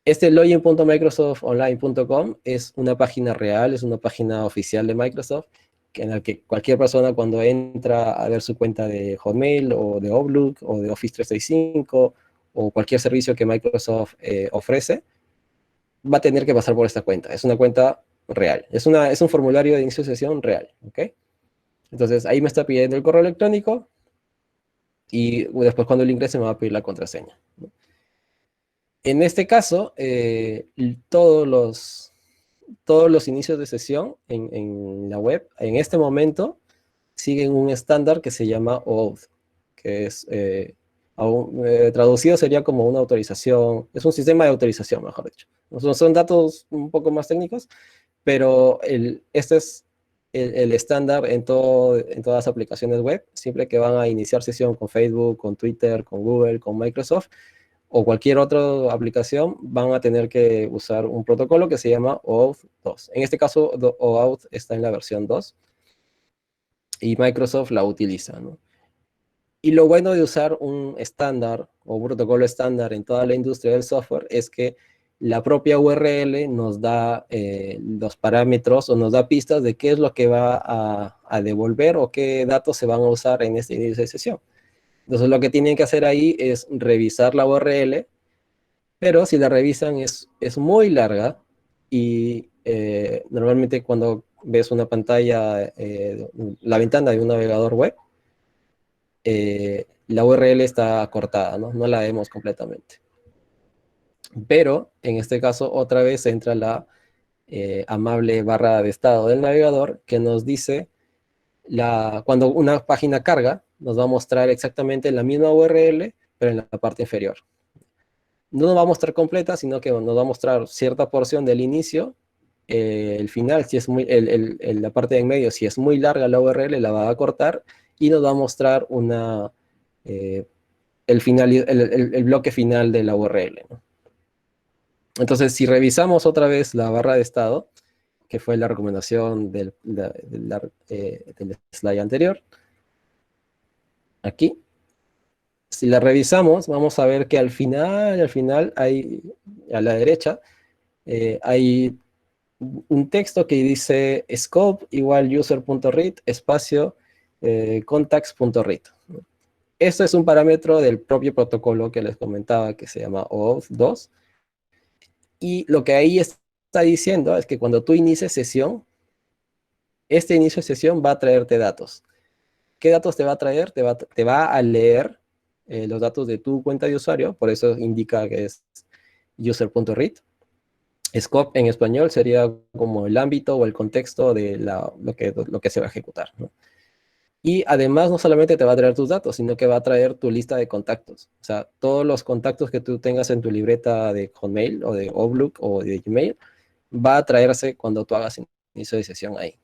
Speaker 1: Este login.microsoftonline.com es una página real, es una página oficial de Microsoft, en la que cualquier persona cuando entra a ver su cuenta de Hotmail o de Outlook o de Office 365 o cualquier servicio que Microsoft ofrece, va a tener que pasar por esta cuenta. Es una cuenta real. Es un formulario de inicio de sesión real. ¿Ok? Entonces ahí me está pidiendo el correo electrónico y después cuando lo ingrese me va a pedir la contraseña. En este caso, todos los inicios de sesión en la web, en este momento, siguen un estándar que se llama OAuth, que es, traducido sería como una autorización, es un sistema de autorización, mejor dicho. Son datos un poco más técnicos, pero este es el estándar en todas las aplicaciones web, siempre que van a iniciar sesión con Facebook, con Twitter, con Google, con Microsoft, o cualquier otra aplicación, van a tener que usar un protocolo que se llama OAuth 2. En este caso, OAuth está en la versión 2 y Microsoft la utiliza, ¿no? Y lo bueno de usar un estándar o un protocolo estándar en toda la industria del software es que la propia URL nos da los parámetros o nos da pistas de qué es lo que va a devolver o qué datos se van a usar en este inicio de sesión. Entonces lo que tienen que hacer ahí es revisar la URL, pero si la revisan es muy larga y normalmente cuando ves una pantalla, la ventana de un navegador web, la URL está cortada, ¿no? No la vemos completamente. Pero en este caso otra vez entra la amable barra de estado del navegador que nos dice cuando una página carga, nos va a mostrar exactamente la misma URL, pero en la parte inferior. No nos va a mostrar completa, sino que nos va a mostrar cierta porción del inicio, el final, si es la parte de en medio, si es muy larga la URL, la va a cortar y nos va a mostrar el bloque final de la URL, ¿no? Entonces, si revisamos otra vez la barra de estado, que fue la recomendación del slide anterior, aquí, si la revisamos, vamos a ver que al final, a la derecha, hay un texto que dice scope igual user.read espacio contacts.read. Esto es un parámetro del propio protocolo que les comentaba que se llama OAuth 2. Y lo que ahí está diciendo es que cuando tú inicies sesión, este inicio de sesión va a traerte datos. ¿Qué datos te va a traer? Te va a leer los datos de tu cuenta de usuario, por eso indica que es user.read. Scope en español sería como el ámbito o el contexto de lo que se va a ejecutar, ¿no? Y además no solamente te va a traer tus datos, sino que va a traer tu lista de contactos. O sea, todos los contactos que tú tengas en tu libreta de Hotmail o de Outlook o de Gmail, va a traerse cuando tú hagas inicio de sesión ahí.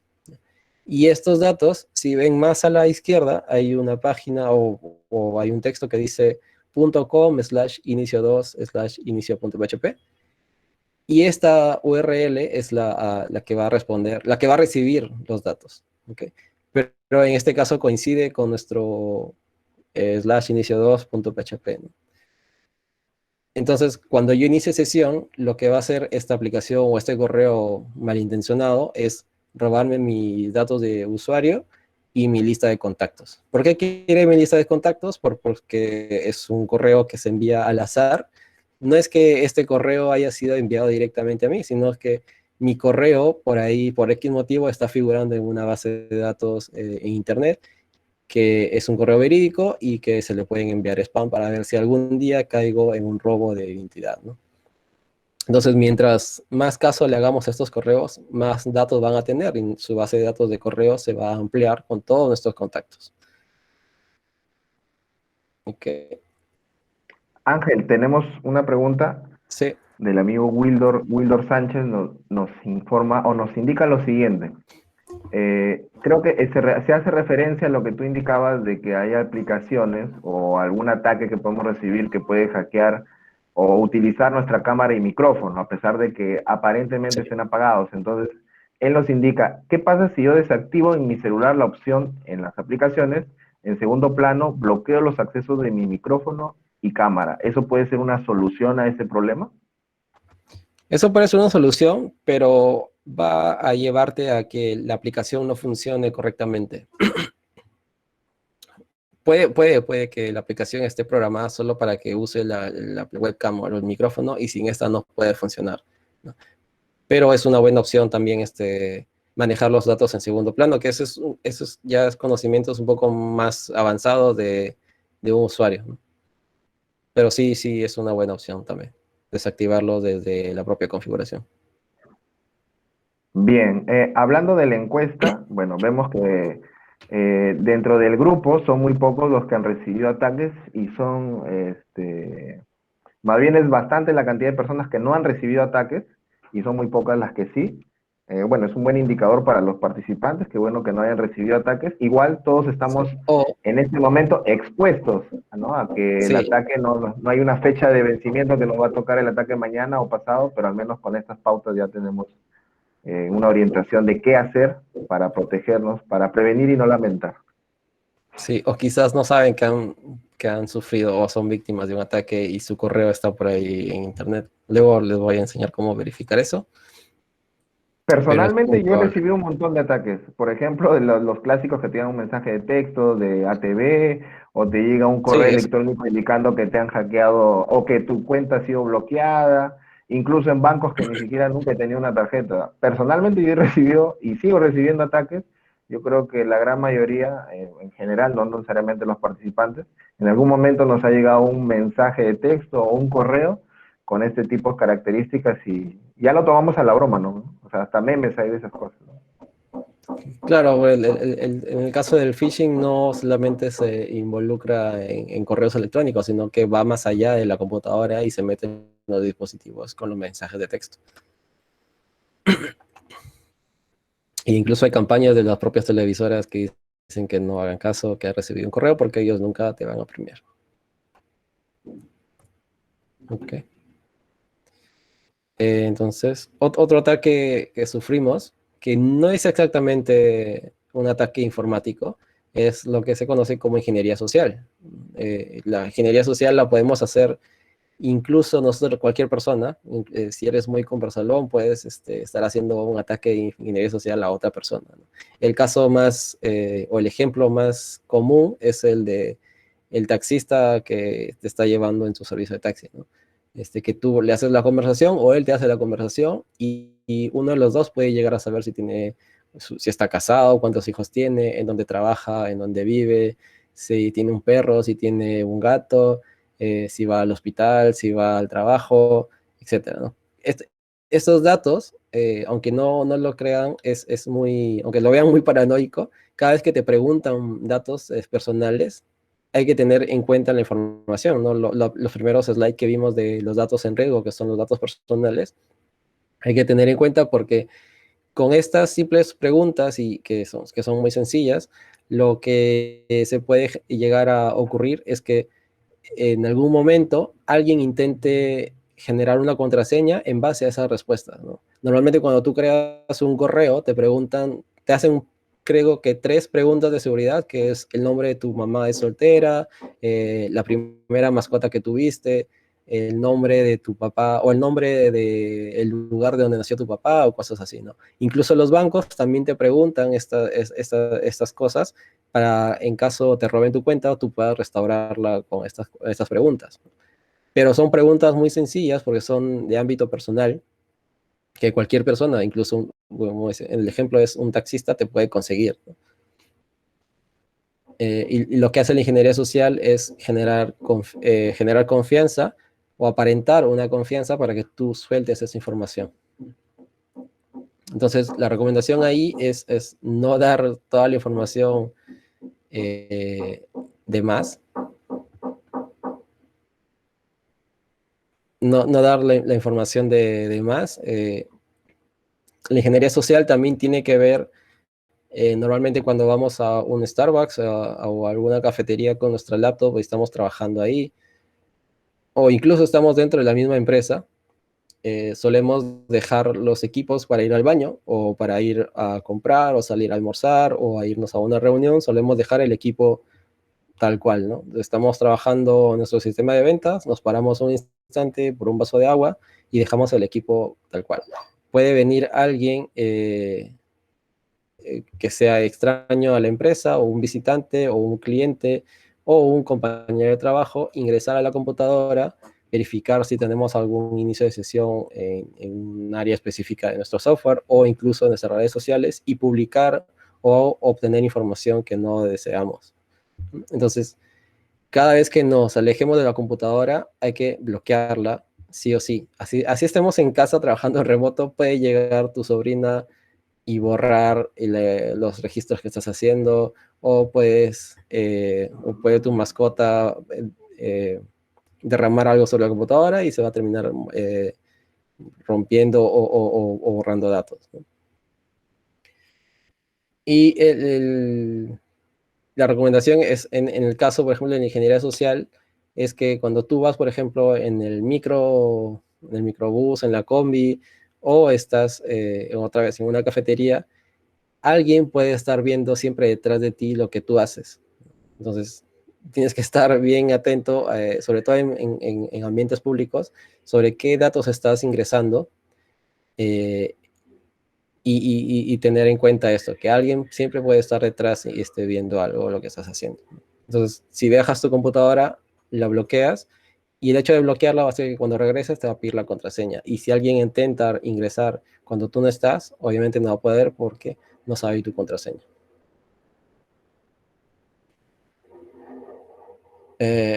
Speaker 1: Y estos datos, si ven más a la izquierda, hay una página o hay un texto que dice .com/inicio2/inicio.php. Y esta URL es la que va a responder, la que va a recibir los datos. ¿Okay? Pero en este caso coincide con nuestro /inicio2.php, ¿no? Entonces, cuando yo inicie sesión, lo que va a hacer esta aplicación o este correo malintencionado es robarme mis datos de usuario y mi lista de contactos. ¿Por qué quiere mi lista de contactos? Porque es un correo que se envía al azar. No es que este correo haya sido enviado directamente a mí, sino que mi correo por ahí, por X motivo, está figurando en una base de datos en Internet, que es un correo verídico y que se le pueden enviar spam para ver si algún día caigo en un robo de identidad, ¿no? Entonces, mientras más caso le hagamos a estos correos, más datos van a tener y su base de datos de correo se va a ampliar con todos nuestros contactos. Ok.
Speaker 2: Ángel, tenemos una pregunta
Speaker 1: Sí.
Speaker 2: del amigo Wildor Sánchez, nos informa o nos indica lo siguiente. Creo que se hace referencia a lo que tú indicabas de que hay aplicaciones o algún ataque que podemos recibir que puede hackear o utilizar nuestra cámara y micrófono, a pesar de que aparentemente
Speaker 1: Sí.
Speaker 2: estén apagados. Entonces, él nos indica, ¿qué pasa si yo desactivo en mi celular la opción en las aplicaciones? En segundo plano, bloqueo los accesos de mi micrófono y cámara. ¿Eso puede ser una solución a ese problema?
Speaker 1: Eso parece una solución, pero va a llevarte a que la aplicación no funcione correctamente. Puede que la aplicación esté programada solo para que use la webcam o el micrófono y sin esta no puede funcionar, ¿no? Pero es una buena opción también manejar los datos en segundo plano, que eso ya es conocimientos un poco más avanzados de un usuario, ¿no? Pero sí, sí es una buena opción también, desactivarlo desde la propia configuración.
Speaker 2: Bien, hablando de la encuesta, bueno, vemos que dentro del grupo son muy pocos los que han recibido ataques y son, más bien es bastante la cantidad de personas que no han recibido ataques y son muy pocas las que sí. Bueno, es un buen indicador para los participantes, que bueno que no hayan recibido ataques. Igual todos estamos
Speaker 1: Sí. O,
Speaker 2: en este momento expuestos, ¿no? A que el
Speaker 1: sí,
Speaker 2: ataque no hay una fecha de vencimiento que nos va a tocar el ataque mañana o pasado, pero al menos con estas pautas ya tenemos una orientación de qué hacer para protegernos, para prevenir y no lamentar.
Speaker 1: sí, o quizás no saben que han sufrido o son víctimas de un ataque y su correo está por ahí en internet. Luego les voy a enseñar cómo verificar eso, pero es muy
Speaker 2: Personalmente yo he
Speaker 1: probable.
Speaker 2: recibido un montón de ataques. Por ejemplo, de los clásicos que te dan un mensaje de texto de ATV o te llega un
Speaker 1: Sí,
Speaker 2: correo electrónico indicando que te han hackeado o que tu cuenta ha sido bloqueada, incluso en bancos que ni siquiera nunca he tenido una tarjeta. Personalmente yo he recibido y sigo recibiendo ataques. Yo creo que la gran mayoría, en general, no necesariamente los participantes, en algún momento nos ha llegado un mensaje de texto o un correo con este tipo de características y ya lo tomamos a la broma, ¿no? O sea, hasta memes hay de esas cosas, ¿no?
Speaker 1: claro, en el caso del phishing no solamente se involucra en correos electrónicos, sino que va más allá de la computadora y se mete en los dispositivos con los mensajes de texto. E incluso hay campañas de las propias televisoras que dicen que no hagan caso, que ha recibido un correo, porque ellos nunca te van a premiar. Ok. Entonces, otro ataque que sufrimos, que no es exactamente un ataque informático, es lo que se conoce como ingeniería social. La ingeniería social la podemos hacer incluso nosotros, cualquier persona. Si eres muy conversalón, puedes estar haciendo un ataque de ingeniería social a otra persona, ¿no? El caso más, o el ejemplo más común es el de el taxista que te está llevando en su servicio de taxi, ¿no? Que tú le haces la conversación o él te hace la conversación y uno de los dos puede llegar a saber si está casado, cuántos hijos tiene, en dónde trabaja, en dónde vive, si tiene un perro, si tiene un gato, si va al hospital, si va al trabajo, etcétera, ¿no? Estos datos, aunque no lo crean, aunque lo vean muy paranoico, cada vez que te preguntan datos personales, hay que tener en cuenta la información, ¿no? Los primeros slides que vimos de los datos en riesgo, que son los datos personales, hay que tener en cuenta porque con estas simples preguntas y que son muy sencillas, lo que se puede llegar a ocurrir es que en algún momento alguien intente generar una contraseña en base a esas respuestas, ¿no? Normalmente cuando tú creas un correo, te hacen, creo que 3 preguntas de seguridad, que es el nombre de tu mamá es soltera, la primera mascota que tuviste, el nombre de tu papá o el nombre del lugar de donde nació tu papá o cosas así, ¿no? Incluso los bancos también te preguntan estas cosas para, en caso te roben tu cuenta, tú puedas restaurarla con estas preguntas. Pero son preguntas muy sencillas porque son de ámbito personal, que cualquier persona, incluso, como el ejemplo es un taxista, te puede conseguir, ¿no? Y lo que hace la ingeniería social es generar confianza o aparentar una confianza para que tú sueltes esa información. Entonces, la recomendación ahí es no dar toda la información eh, de más, no dar la información de más. La ingeniería social también tiene que ver, normalmente cuando vamos a un Starbucks o a alguna cafetería con nuestra laptop y estamos trabajando ahí, o incluso estamos dentro de la misma empresa, solemos dejar los equipos para ir al baño o para ir a comprar o salir a almorzar o a irnos a una reunión, solemos dejar el equipo tal cual, ¿no? Estamos trabajando en nuestro sistema de ventas, nos paramos un instante por un vaso de agua y dejamos el equipo tal cual. Puede venir alguien que sea extraño a la empresa, o un visitante, o un cliente, o un compañero de trabajo, ingresar a la computadora, verificar si tenemos algún inicio de sesión en un área específica de nuestro software, o incluso en nuestras redes sociales, y publicar o obtener información que no deseamos. Entonces, cada vez que nos alejemos de la computadora, hay que bloquearla, sí o sí. Así estemos en casa trabajando en remoto, puede llegar tu sobrina y borrar los registros que estás haciendo, o o puede tu mascota derramar algo sobre la computadora y se va a terminar rompiendo o borrando datos, ¿no? Y la recomendación es, en el caso, por ejemplo, de la ingeniería social, es que cuando tú vas, por ejemplo, en el microbús, en la combi, o estás otra vez en una cafetería, alguien puede estar viendo siempre detrás de ti lo que tú haces. Entonces, tienes que estar bien atento, sobre todo en ambientes públicos, sobre qué datos estás ingresando, eh, y tener en cuenta esto, que alguien siempre puede estar detrás y esté viendo algo, lo que estás haciendo. Entonces, si dejas tu computadora, la bloqueas, y el hecho de bloquearla va a hacer que cuando regreses te va a pedir la contraseña. Y si alguien intenta ingresar cuando tú no estás, obviamente no va a poder porque no sabe tu contraseña.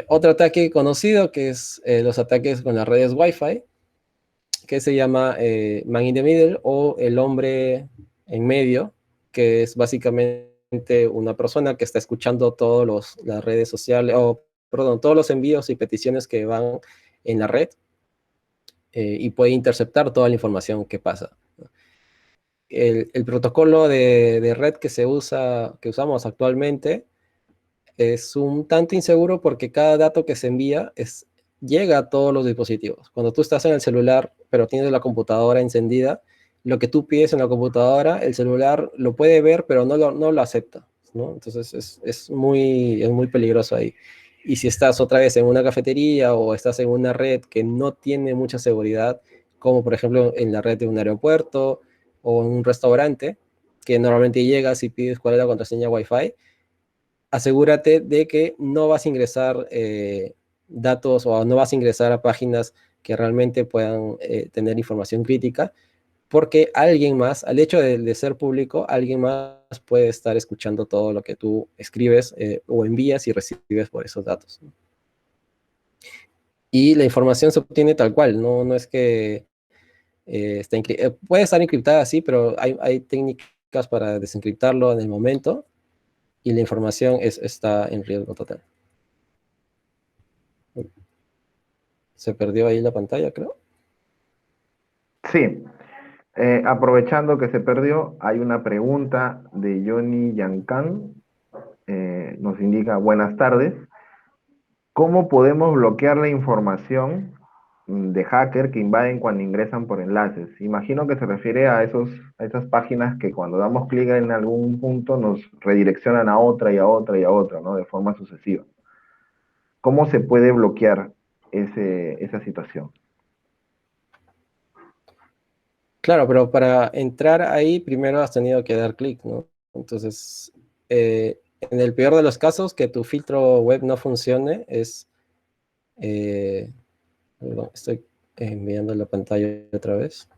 Speaker 1: Otro ataque conocido, que es los ataques con las redes Wi-Fi, que se llama Man in the Middle, o el hombre en medio, que es básicamente una persona que está escuchando todas las redes sociales, o perdón, todos los envíos y peticiones que van en la red, y puede interceptar toda la información que pasa. El protocolo de red que usamos actualmente es un tanto inseguro porque cada dato que se envía llega a todos los dispositivos. Cuando tú estás en el celular, pero tienes la computadora encendida, lo que tú pides en la computadora, el celular lo puede ver, pero no lo acepta, ¿no? Entonces es muy peligroso ahí. Y si estás otra vez en una cafetería o estás en una red que no tiene mucha seguridad, como por ejemplo en la red de un aeropuerto o en un restaurante, que normalmente llegas y pides cuál es la contraseña Wi-Fi, asegúrate de que no vas a ingresar datos, o no vas a ingresar a páginas que realmente puedan tener información crítica, porque alguien más, al hecho de ser público, alguien más puede estar escuchando todo lo que tú escribes o envías y recibes por esos datos. Y la información se obtiene tal cual, no es que puede estar encriptada así, pero hay técnicas para desencriptarlo en el momento, y la información está en riesgo total. Se perdió ahí la pantalla, creo.
Speaker 2: Sí, aprovechando que se perdió, hay una pregunta de Johnny Yancan. Nos indica, buenas tardes. ¿Cómo podemos bloquear la información de hacker que invaden cuando ingresan por enlaces? Imagino que se refiere a esas páginas que cuando damos clic en algún punto nos redireccionan a otra y a otra y a otra, ¿no? De forma sucesiva. ¿Cómo se puede bloquear esa situación?
Speaker 1: Claro, pero para entrar ahí primero has tenido que dar clic, ¿no? Entonces, en el peor de los casos, que tu filtro web no funcione, eh, perdón, estoy enviando la pantalla otra vez.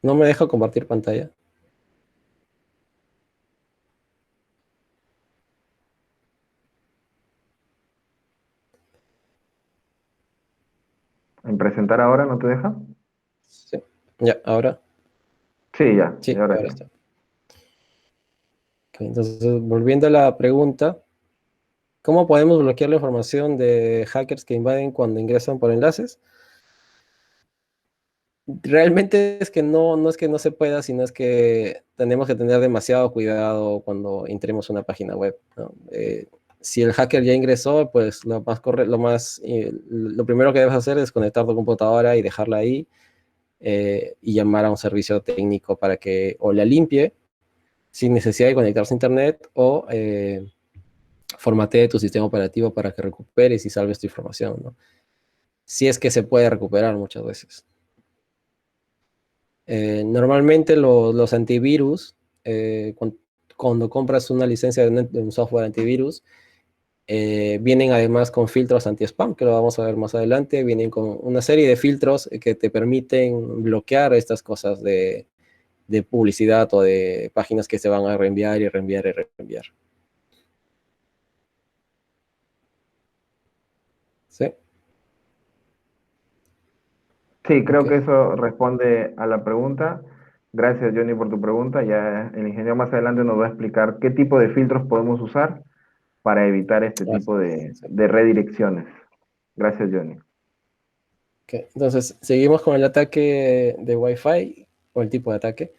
Speaker 1: No me deja compartir pantalla.
Speaker 2: ¿En presentar ahora no te deja?
Speaker 1: Sí. Ya, ahora.
Speaker 2: Sí, ya, y
Speaker 1: Sí,
Speaker 2: ahora
Speaker 1: ahora
Speaker 2: sí.
Speaker 1: está. Ok, entonces, volviendo a la pregunta, ¿cómo podemos bloquear la información de hackers que invaden cuando ingresan por enlaces? Realmente es que no es que no se pueda, sino es que tenemos que tener demasiado cuidado cuando entremos a una página web, ¿no? Si el hacker ya ingresó, pues lo primero que debes hacer es conectar tu computadora y dejarla ahí, y llamar a un servicio técnico para que o la limpie sin necesidad de conectarse a internet, o formatee tu sistema operativo para que recuperes y salves tu información, ¿no? si es que se puede recuperar muchas veces. Normalmente los antivirus, cuando compras una licencia de un software antivirus, vienen además con filtros anti-spam, que lo vamos a ver más adelante. Vienen con una serie de filtros que te permiten bloquear estas cosas de publicidad o de páginas que se van a reenviar y reenviar y reenviar. ¿Sí?
Speaker 2: Sí, creo que
Speaker 1: Ok.
Speaker 2: eso responde a la pregunta. Gracias, Johnny, por tu pregunta. Ya el ingeniero más adelante nos va a explicar qué tipo de filtros podemos usar para evitar este tipo
Speaker 1: Sí.
Speaker 2: de redirecciones. Gracias, Johnny.
Speaker 1: Ok. Entonces, seguimos con el ataque de Wi-Fi o el tipo de ataque.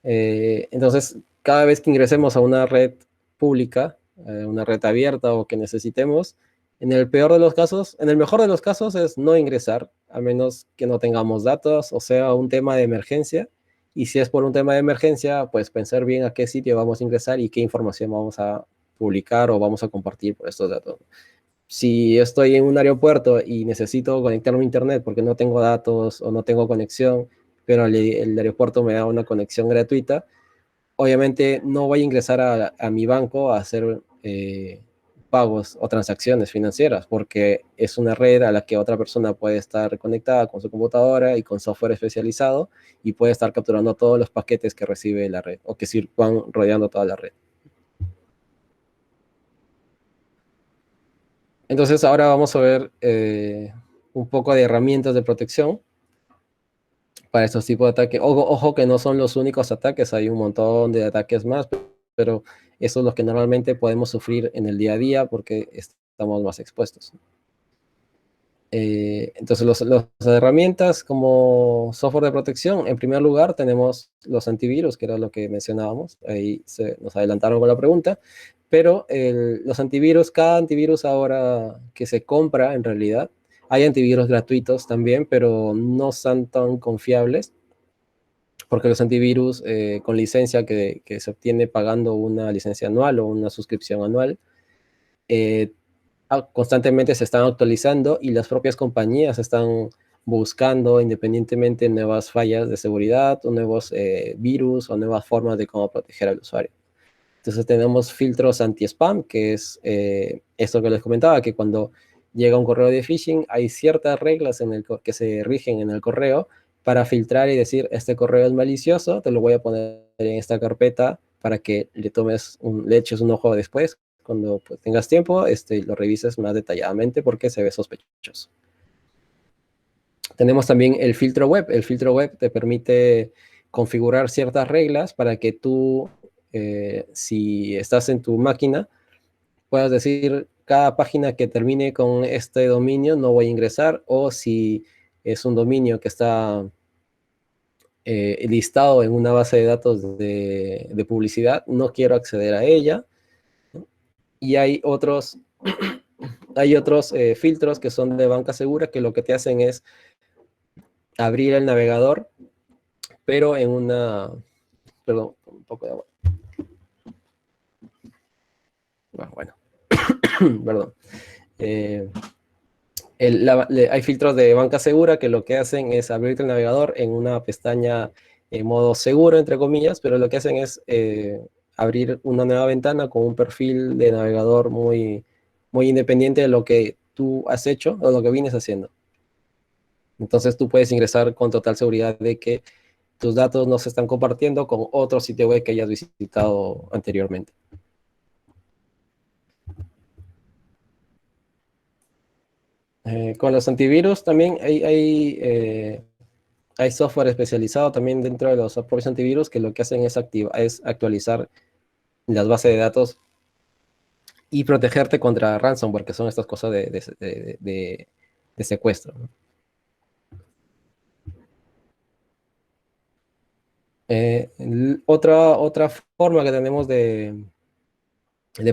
Speaker 1: Entonces, cada vez que ingresemos a una red pública, una red abierta o que necesitemos, en el peor de los casos, en el mejor de los casos es no ingresar, a menos que no tengamos datos o sea un tema de emergencia. Y si es por un tema de emergencia, pues pensar bien a qué sitio vamos a ingresar y qué información vamos a publicar o vamos a compartir por estos datos. Si estoy en un aeropuerto y necesito conectarme a internet porque no tengo datos o no tengo conexión, pero el aeropuerto me da una conexión gratuita, obviamente no voy a ingresar a mi banco a hacer pagos o transacciones financieras, porque es una red a la que otra persona puede estar conectada con su computadora y con software especializado y puede estar capturando todos los paquetes que recibe la red o que van rodeando toda la red. Entonces ahora vamos a ver un poco de herramientas de protección para estos tipos de ataques. Ojo que no son los únicos ataques, hay un montón de ataques más, pero eso es lo que normalmente podemos sufrir en el día a día porque estamos más expuestos. Entonces, las herramientas como software de protección, en primer lugar tenemos los antivirus, que era lo que mencionábamos, ahí nos adelantaron con la pregunta, pero los antivirus, cada antivirus ahora que se compra en realidad, hay antivirus gratuitos también, pero no son tan confiables, porque los antivirus con licencia que se obtiene pagando una licencia anual o una suscripción anual, eh, constantemente se están actualizando y las propias compañías están buscando independientemente nuevas fallas de seguridad o nuevos virus o nuevas formas de cómo proteger al usuario. Entonces tenemos filtros anti-spam, que es esto que les comentaba, que cuando llega un correo de phishing hay ciertas reglas que se rigen en el correo para filtrar y decir, este correo es malicioso, te lo voy a poner en esta carpeta para que le eches un ojo después, cuando pues, tengas tiempo, lo revises más detalladamente porque se ve sospechoso. Tenemos también el filtro web. El filtro web te permite configurar ciertas reglas para que tú, si estás en tu máquina, puedas decir, cada página que termine con este dominio no voy a ingresar, o si es un dominio que está listado en una base de datos de publicidad, no quiero acceder a ella. Y hay otros filtros que son de banca segura que lo que te hacen es abrir el navegador, pero en una... Perdón, un poco de agua. Bueno, perdón. Eh, hay filtros de banca segura que lo que hacen es abrirte el navegador en una pestaña en modo seguro, entre comillas, pero lo que hacen es abrir una nueva ventana con un perfil de navegador muy independiente de lo que tú has hecho o lo que vienes haciendo. Entonces tú puedes ingresar con total seguridad de que tus datos no se están compartiendo con otro sitio web que hayas visitado anteriormente. Con los antivirus también hay software especializado también dentro de los propios antivirus que lo que hacen es actualizar las bases de datos y protegerte contra ransomware, que son estas cosas de secuestro, ¿no? Otra forma que tenemos de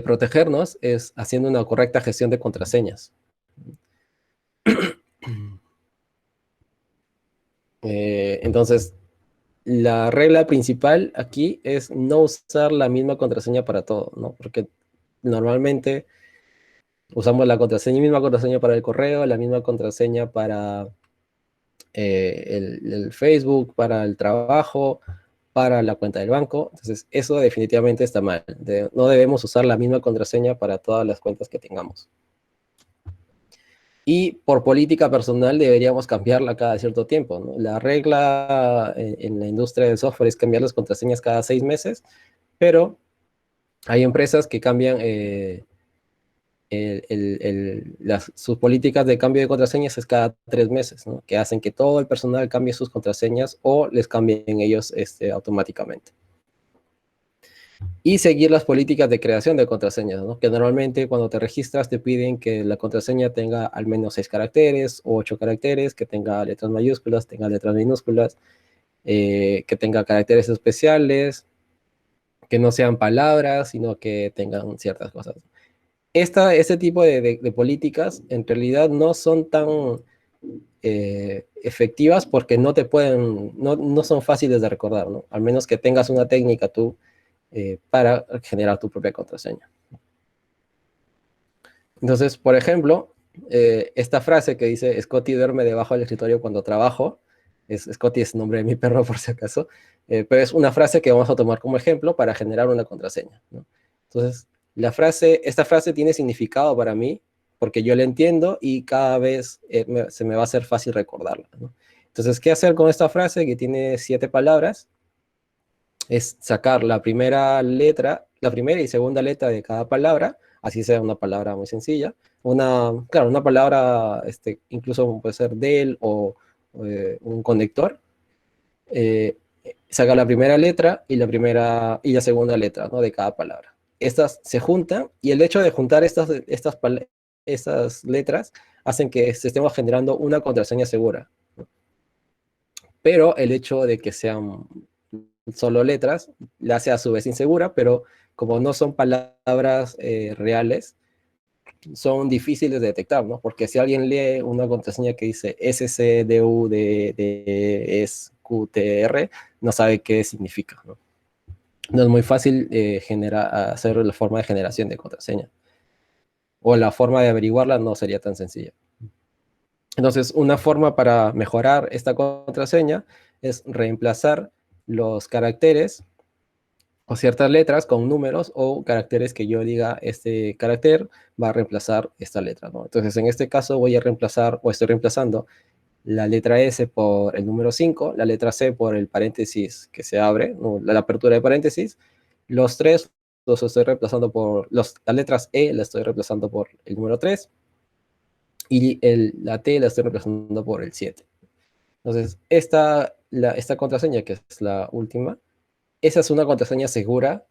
Speaker 1: protegernos es haciendo una correcta gestión de contraseñas. Entonces, la regla principal aquí es no usar la misma contraseña para todo, ¿no? Porque normalmente Usamos la contraseña, misma contraseña para el correo, la misma contraseña para el Facebook, para el trabajo, para la cuenta del banco. Entonces, eso definitivamente está mal. No debemos usar la misma contraseña para todas las cuentas que tengamos. Y por política personal deberíamos cambiarla cada cierto tiempo, ¿no? La regla en la industria del software es cambiar las contraseñas cada 6 meses, pero hay empresas que cambian sus políticas de cambio de contraseñas es cada 3 meses, ¿no? Que hacen que todo el personal cambie sus contraseñas o les cambien ellos automáticamente. Y seguir las políticas de creación de contraseñas, ¿no? Que normalmente cuando te registras te piden que la contraseña tenga al menos 6 caracteres o 8 caracteres, que tenga letras mayúsculas, tenga letras minúsculas, que tenga caracteres especiales, que no sean palabras, sino que tengan ciertas cosas. Este tipo de políticas en realidad no son tan efectivas porque no son fáciles de recordar, ¿no? Al menos que tengas una técnica tú para generar tu propia contraseña. Entonces, por ejemplo, esta frase que dice Scotty duerme debajo del escritorio cuando trabajo, Scotty es el nombre de mi perro por si acaso, pero es una frase que vamos a tomar como ejemplo para generar una contraseña, ¿no? Entonces, esta frase tiene significado para mí porque yo la entiendo y cada vez se me va a hacer fácil recordarla, ¿no? Entonces, ¿qué hacer con esta frase que tiene 7 palabras? Es sacar la primera y segunda letra de cada palabra, así sea una palabra muy sencilla. Claro, una palabra, incluso puede ser del o un conector. Saca la primera letra y la segunda letra, ¿no? De cada palabra. Estas se juntan y el hecho de juntar estas letras hacen que se estemos generando una contraseña segura. Pero el hecho de que sean solo letras, la hace a su vez insegura, pero como no son palabras reales, son difíciles de detectar, ¿no? Porque si alguien lee una contraseña que dice SCDUDDSQTR, no sabe qué significa, ¿no? No es muy fácil hacer la forma de generación de contraseña. O la forma de averiguarla no sería tan sencilla. Entonces, una forma para mejorar esta contraseña es reemplazar los caracteres o ciertas letras con números o caracteres que yo diga, este carácter va a reemplazar esta letra, ¿no? Entonces, en este caso voy a reemplazar, o estoy reemplazando la letra S por el número 5, la letra C por el paréntesis que se abre, ¿no? La apertura de paréntesis, los 3 los estoy reemplazando las letras E las estoy reemplazando por el número 3 y la T la estoy reemplazando por el 7. Entonces, esta contraseña, que es la última, esa es una contraseña segura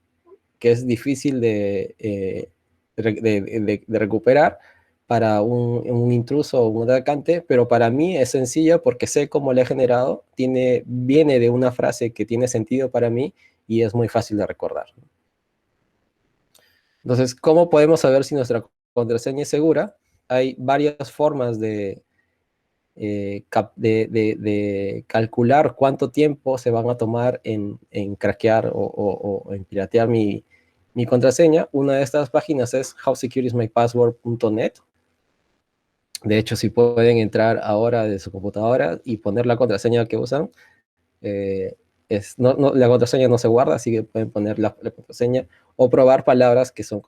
Speaker 1: que es difícil de recuperar para un intruso o un atacante, pero para mí es sencilla porque sé cómo la he generado, viene de una frase que tiene sentido para mí y es muy fácil de recordar. Entonces, ¿cómo podemos saber si nuestra contraseña es segura? Hay varias formas de calcular cuánto tiempo se van a tomar en craquear o en piratear mi contraseña. Una de estas páginas es howsecureismypassword.net. De hecho, si pueden entrar ahora de su computadora y poner la contraseña que usan, la contraseña no se guarda, así que pueden poner la contraseña o probar palabras que son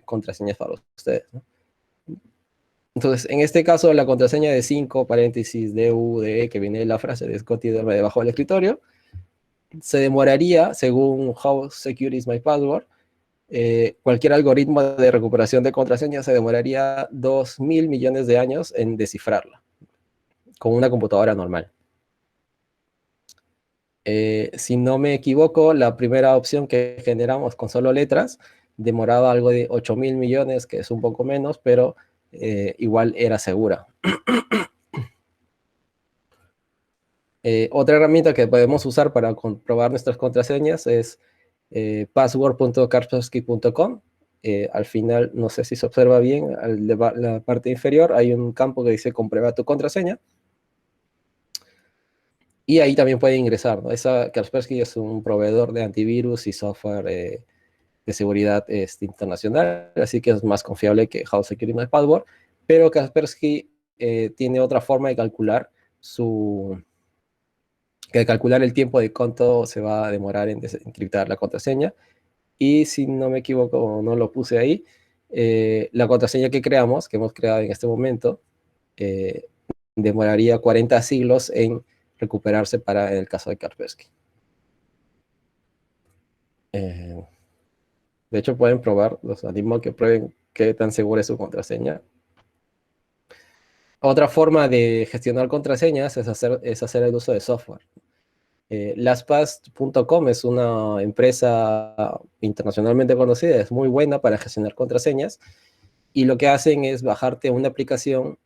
Speaker 1: contraseñas para ustedes, ¿no? Entonces, en este caso, la contraseña de 5 paréntesis DUDE, que viene de la frase de Scotty duerme debajo del escritorio, se demoraría, según How Secure is My Password, cualquier algoritmo de recuperación de contraseña se demoraría 2.000 millones de años en descifrarla, con una computadora normal. Si no me equivoco, la primera opción que generamos con solo letras demoraba algo de 8.000 millones, que es un poco menos, pero igual era segura. Otra herramienta que podemos usar para comprobar nuestras contraseñas es password.kaspersky.com. Al final, no sé si se observa bien, la parte inferior hay un campo que dice comprueba tu contraseña. Y ahí también puede ingresar, ¿no? Kaspersky es un proveedor de antivirus y software de seguridad internacional, así que es más confiable que House Security My Password, pero Kaspersky tiene otra forma de calcular el tiempo de cuánto se va a demorar en desencriptar la contraseña, y si no me equivoco, no lo puse ahí, la contraseña que hemos creado en este momento, eh, demoraría 40 siglos en recuperarse en el caso de Kaspersky. Eh, de hecho, pueden probar, los animo a que prueben qué tan segura es su contraseña. Otra forma de gestionar contraseñas es hacer el uso de software. LastPass.com es una empresa internacionalmente conocida, es muy buena para gestionar contraseñas, y lo que hacen es bajarte una aplicación.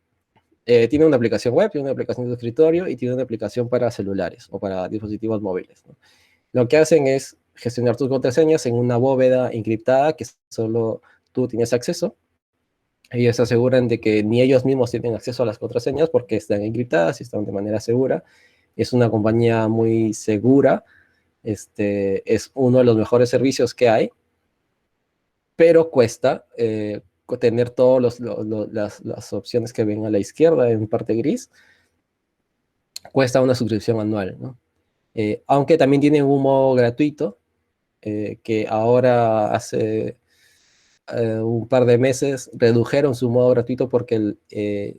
Speaker 1: Tiene una aplicación web, tiene una aplicación de escritorio y tiene una aplicación para celulares o para dispositivos móviles, ¿no? Lo que hacen es gestionar tus contraseñas en una bóveda encriptada que solo tú tienes acceso. Ellos se aseguran de que ni ellos mismos tienen acceso a las contraseñas porque están encriptadas y están de manera segura. Es una compañía muy segura. Es uno de los mejores servicios que hay, pero cuesta tener todas las opciones que ven a la izquierda en parte gris. Cuesta una suscripción anual, ¿no? Aunque también tienen un modo gratuito, que ahora hace un par de meses redujeron su modo gratuito porque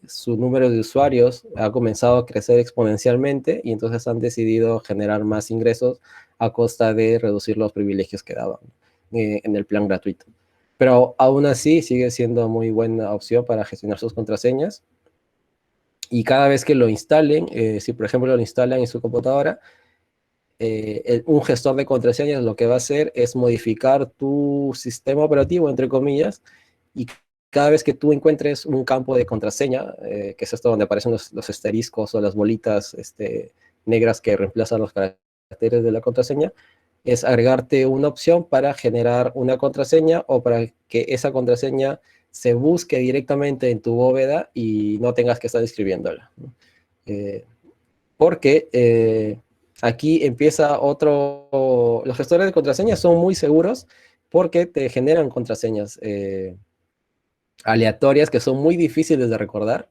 Speaker 1: su número de usuarios ha comenzado a crecer exponencialmente, y entonces han decidido generar más ingresos a costa de reducir los privilegios que daban en el plan gratuito. Pero aún así sigue siendo muy buena opción para gestionar sus contraseñas. Y cada vez que lo instalen, si por ejemplo lo instalan en su computadora, un gestor de contraseñas lo que va a hacer es modificar tu sistema operativo, entre comillas, y cada vez que tú encuentres un campo de contraseña, que es esto donde aparecen los asteriscos o las bolitas negras que reemplazan los caracteres de la contraseña, es agregarte una opción para generar una contraseña o para que esa contraseña se busque directamente en tu bóveda y no tengas que estar escribiéndola, ¿no? Porque aquí empieza otro. Los gestores de contraseñas son muy seguros porque te generan contraseñas aleatorias que son muy difíciles de recordar.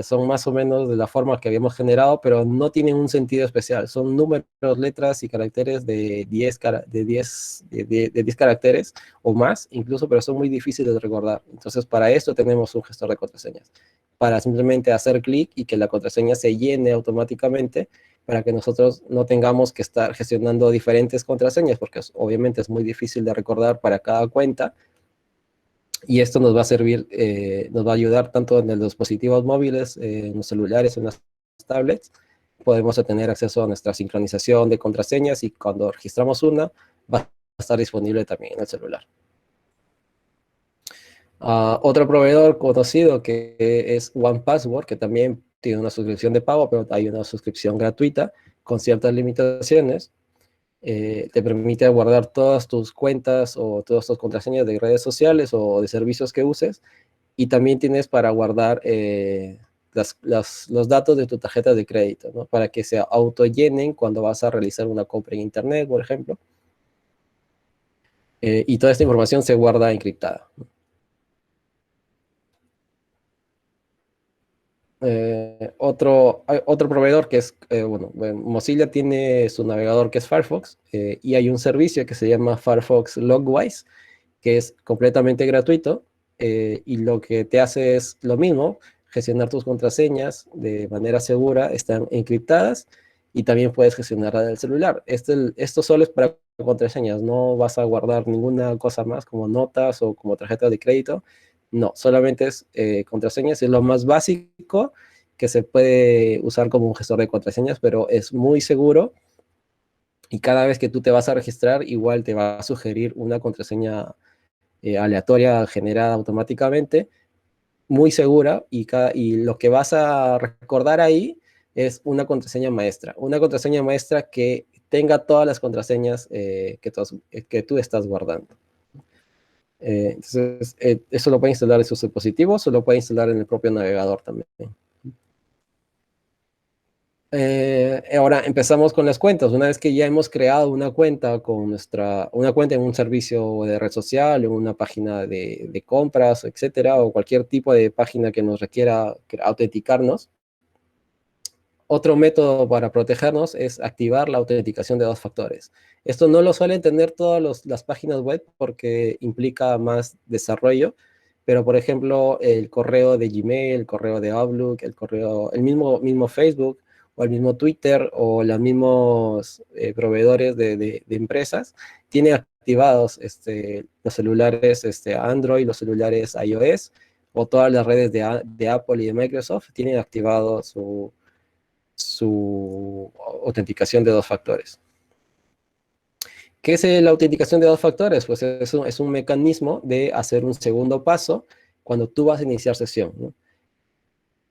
Speaker 1: Son más o menos de la forma que habíamos generado, pero no tienen un sentido especial. Son números, letras y caracteres de 10 caracteres o más, incluso, pero son muy difíciles de recordar. Entonces, para esto tenemos un gestor de contraseñas, para simplemente hacer clic y que la contraseña se llene automáticamente, para que nosotros no tengamos que estar gestionando diferentes contraseñas, porque obviamente es muy difícil de recordar para cada cuenta. Y esto nos va a servir, nos va a ayudar tanto en los dispositivos móviles, en los celulares, en las tablets. Podemos tener acceso a nuestra sincronización de contraseñas, y cuando registramos una, va a estar disponible también en el celular. Otro proveedor conocido que es OnePassword, que también tiene una suscripción de pago, pero hay una suscripción gratuita con ciertas limitaciones. Te permite guardar todas tus cuentas o todas tus contraseñas de redes sociales o de servicios que uses, y también tienes para guardar los datos de tu tarjeta de crédito, ¿no? Para que se autollenen cuando vas a realizar una compra en internet, por ejemplo. Y toda esta información se guarda encriptada. Otro proveedor que es, Mozilla tiene su navegador que es Firefox, y hay un servicio que se llama Firefox Logwise, que es completamente gratuito, y lo que te hace es lo mismo: gestionar tus contraseñas de manera segura, están encriptadas, y también puedes gestionarla del celular. Esto solo es para contraseñas, no vas a guardar ninguna cosa más como notas o como tarjetas de crédito. No, solamente es contraseñas, es lo más básico que se puede usar como un gestor de contraseñas, pero es muy seguro, y cada vez que tú te vas a registrar, igual te va a sugerir una contraseña aleatoria generada automáticamente, muy segura, y lo que vas a recordar ahí es una contraseña maestra que tenga todas las contraseñas que tú estás guardando. Entonces, eso lo puede instalar en sus dispositivos o lo puede instalar en el propio navegador también. Ahora empezamos con las cuentas. Una vez que ya hemos creado una cuenta una cuenta en un servicio de red social, en una página de compras, etcétera, o cualquier tipo de página que nos requiera autenticarnos, otro método para protegernos es activar la autenticación de dos factores. Esto no lo suelen tener todas las páginas web porque implica más desarrollo, pero por ejemplo el correo de Gmail, el correo de Outlook, el mismo Facebook o el mismo Twitter o los mismos proveedores de empresas tienen activados los celulares Android, los celulares iOS o todas las redes de Apple y de Microsoft tienen activado su autenticación de dos factores. ¿Qué es la autenticación de dos factores? Pues es un mecanismo de hacer un segundo paso cuando tú vas a iniciar sesión, ¿no?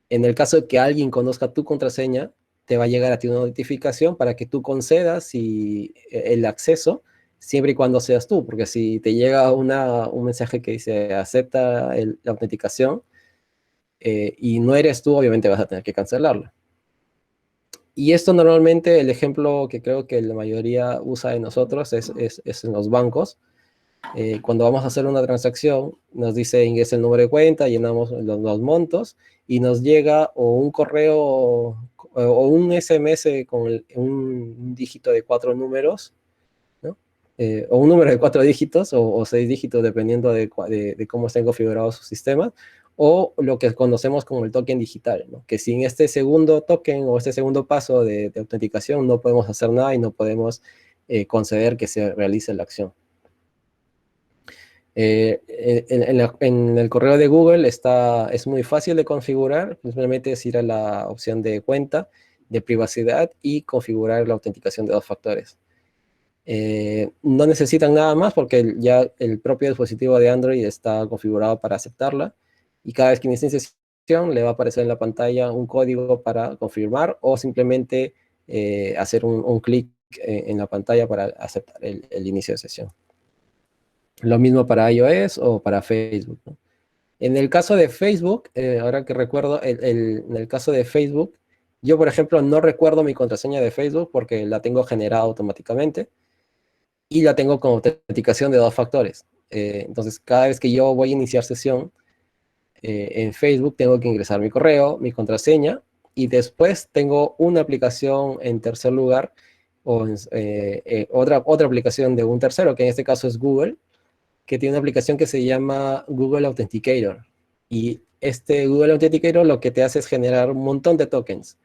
Speaker 1: En el caso de que alguien conozca tu contraseña, te va a llegar a ti una notificación para que tú concedas el acceso, siempre y cuando seas tú, porque si te llega un mensaje que dice acepta la autenticación y no eres tú, obviamente vas a tener que cancelarlo. Y esto normalmente, el ejemplo que creo que la mayoría usa de nosotros es en los bancos. Cuando vamos a hacer una transacción, nos dice ingresa el número de cuenta, llenamos los montos y nos llega o un correo o un SMS con un dígito de 4 números, ¿no? O un número de 4 dígitos o 6 dígitos dependiendo de cómo estén configurados sus sistemas, o lo que conocemos como el token digital, ¿no? Que sin este segundo token o este segundo paso de autenticación no podemos hacer nada y no podemos conceder que se realice la acción. En el correo de Google es muy fácil de configurar, simplemente es ir a la opción de cuenta, de privacidad y configurar la autenticación de dos factores. No necesitan nada más porque ya el propio dispositivo de Android está configurado para aceptarla y cada vez que inicie sesión le va a aparecer en la pantalla un código para confirmar o simplemente hacer un clic en la pantalla para aceptar el inicio de sesión. Lo mismo para iOS o para Facebook, ¿no? En el caso de Facebook, ahora que recuerdo, en el caso de Facebook, yo por ejemplo no recuerdo mi contraseña de Facebook porque la tengo generada automáticamente y la tengo con autenticación de dos factores. Entonces, cada vez que yo voy a iniciar sesión en Facebook, tengo que ingresar mi correo, mi contraseña, y después tengo una aplicación en tercer lugar, o otra aplicación de un tercero, que en este caso es Google, que tiene una aplicación que se llama Google Authenticator. Y este Google Authenticator lo que te hace es generar un montón de tokens.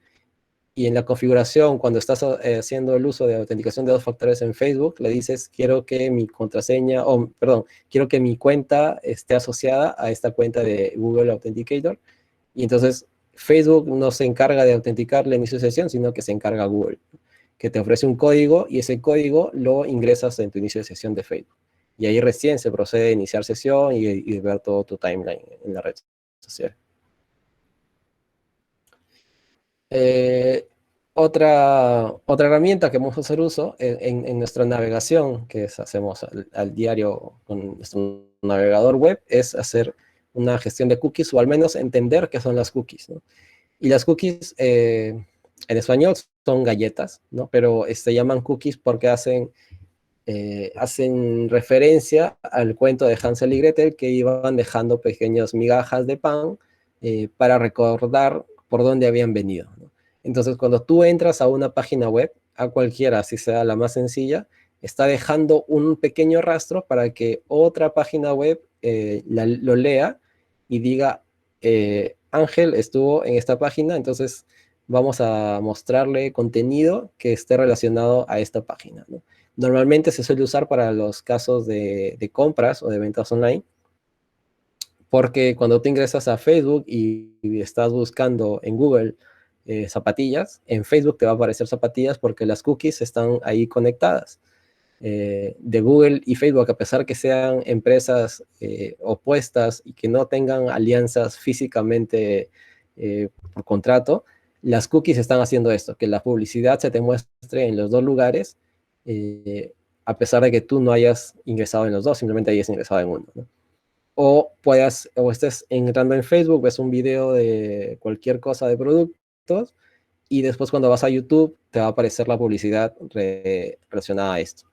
Speaker 1: Y en la configuración, cuando estás haciendo el uso de autenticación de dos factores en Facebook, le dices, quiero que mi contraseña, o perdón, quiero que mi cuenta esté asociada a esta cuenta de Google Authenticator. Y entonces Facebook no se encarga de autenticar la inicio de sesión, sino que se encarga Google, que te ofrece un código y ese código lo ingresas en tu inicio de sesión de Facebook. Y ahí recién se procede a iniciar sesión y ver todo tu timeline en la red social. Eh, otra herramienta que vamos a hacer uso en nuestra navegación, que hacemos al diario con nuestro navegador web, es hacer una gestión de cookies o al menos entender qué son las cookies, ¿no? Y las cookies en español son galletas, ¿no? Pero se llaman cookies porque hacen referencia al cuento de Hansel y Gretel que iban dejando pequeñas migajas de pan para recordar por dónde habían venido, ¿no? Entonces, cuando tú entras a una página web, a cualquiera, si sea la más sencilla, está dejando un pequeño rastro para que otra página web lo lea y diga, Ángel estuvo en esta página, entonces vamos a mostrarle contenido que esté relacionado a esta página, ¿no? Normalmente se suele usar para los casos de compras o de ventas online, porque cuando tú ingresas a Facebook y estás buscando en Google zapatillas, en Facebook te va a aparecer zapatillas porque las cookies están ahí conectadas. De Google y Facebook, a pesar que sean empresas opuestas y que no tengan alianzas físicamente por contrato, las cookies están haciendo esto, que la publicidad se te muestre en los dos lugares, a pesar de que tú no hayas ingresado en los dos, simplemente hayas ingresado en uno, ¿no? O estés entrando en Facebook, ves un video de cualquier cosa de productos y después cuando vas a YouTube te va a aparecer la publicidad relacionada a esto.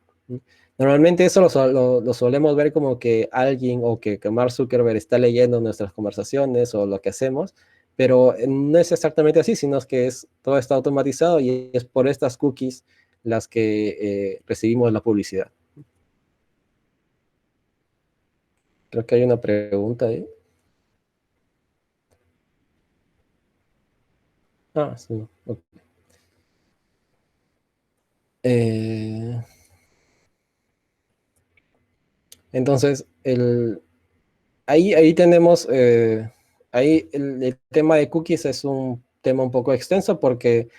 Speaker 1: Normalmente eso lo solemos ver como que alguien o que Mark Zuckerberg está leyendo nuestras conversaciones o lo que hacemos, pero no es exactamente así, sino que todo está automatizado y es por estas cookies las que recibimos la publicidad. Creo que hay una pregunta ahí. Ah, sí. Okay. Entonces, ahí tenemos, ahí el tema de cookies es un tema un poco extenso porque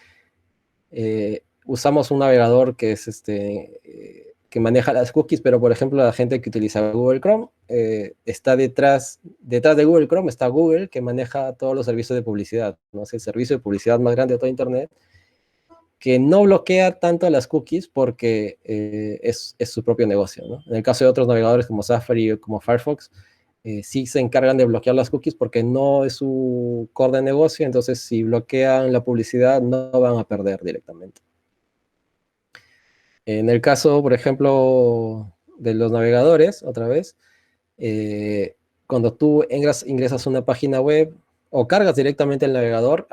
Speaker 1: usamos un navegador que es que maneja las cookies, pero por ejemplo la gente que utiliza Google Chrome está detrás de Google Chrome está Google que maneja todos los servicios de publicidad, ¿no? Es el servicio de publicidad más grande de todo Internet, que no bloquea tanto las cookies porque es su propio negocio, ¿no? En el caso de otros navegadores como Safari o como Firefox, sí se encargan de bloquear las cookies porque no es su core de negocio, entonces si bloquean la publicidad no van a perder directamente. En el caso, por ejemplo, de los navegadores, otra vez, cuando tú ingresas a una página web o cargas directamente el navegador,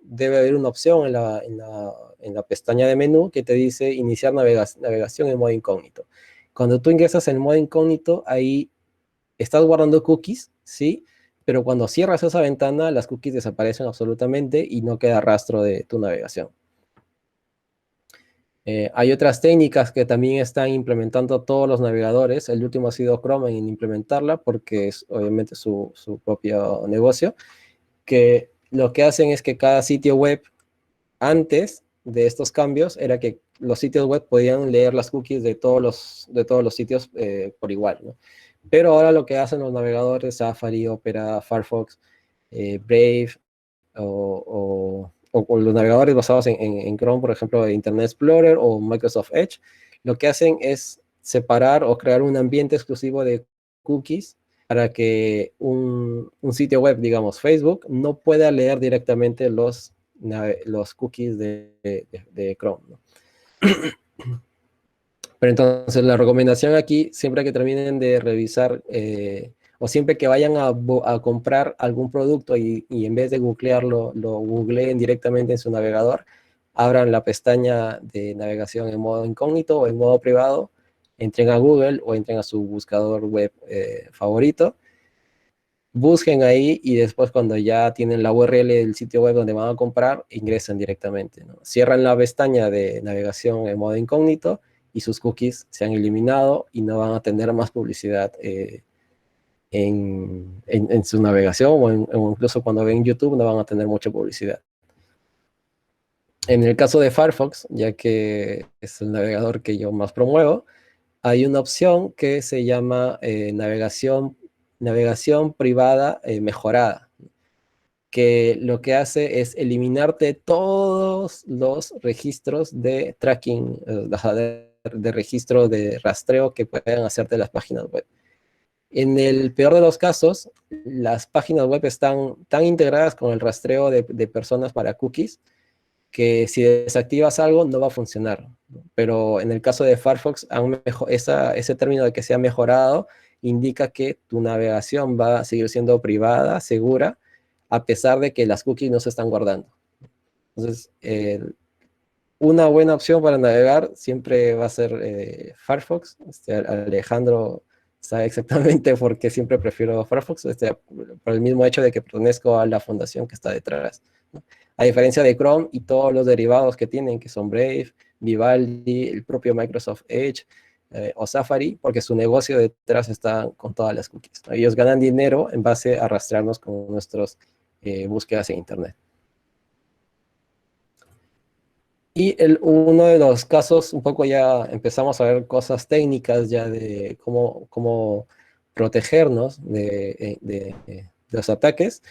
Speaker 1: debe haber una opción en la pestaña de menú que te dice iniciar navegación en modo incógnito. Cuando tú ingresas en modo incógnito, ahí estás guardando cookies, ¿sí? Pero cuando cierras esa ventana, las cookies desaparecen absolutamente y no queda rastro de tu navegación. Hay otras técnicas que también están implementando todos los navegadores. El último ha sido Chrome en implementarla porque es obviamente su propio negocio, que lo que hacen es que cada sitio web, antes de estos cambios, era que los sitios web podían leer las cookies de todos los sitios por igual, ¿no? Pero ahora lo que hacen los navegadores, Safari, Opera, Firefox, Brave o los navegadores basados en Chrome, por ejemplo, Internet Explorer o Microsoft Edge, lo que hacen es separar o crear un ambiente exclusivo de cookies para que un sitio web, digamos Facebook, no pueda leer directamente los cookies de Chrome, ¿no? Pero entonces la recomendación aquí, siempre que terminen de revisar o siempre que vayan a comprar algún producto y en vez de googlearlo, lo googleen directamente en su navegador, abran la pestaña de navegación en modo incógnito o en modo privado, entren a Google o entren a su buscador web favorito, busquen ahí y después cuando ya tienen la URL del sitio web donde van a comprar, ingresan directamente, ¿no? Cierran la pestaña de navegación en modo incógnito y sus cookies se han eliminado y no van a tener más publicidad en su navegación o incluso cuando ven YouTube no van a tener mucha publicidad. En el caso de Firefox, ya que es el navegador que yo más promuevo, hay una opción que se llama navegación privada mejorada, que lo que hace es eliminarte todos los registros de tracking, de registro de rastreo que puedan hacerte las páginas web. En el peor de los casos, las páginas web están tan integradas con el rastreo de personas para cookies que si desactivas algo no va a funcionar. Pero en el caso de Firefox, ese término de que se ha mejorado indica que tu navegación va a seguir siendo privada, segura, a pesar de que las cookies no se están guardando. Entonces, una buena opción para navegar siempre va a ser Firefox. Alejandro sabe exactamente por qué siempre prefiero Firefox, por el mismo hecho de que pertenezco a la fundación que está detrás, ¿no? A diferencia de Chrome y todos los derivados que tienen, que son Brave, Vivaldi, el propio Microsoft Edge o Safari, porque su negocio detrás está con todas las cookies, ¿no? Ellos ganan dinero en base a rastrearnos con nuestras búsquedas en Internet. Y uno de los casos, un poco ya empezamos a ver cosas técnicas ya de cómo protegernos de los ataques,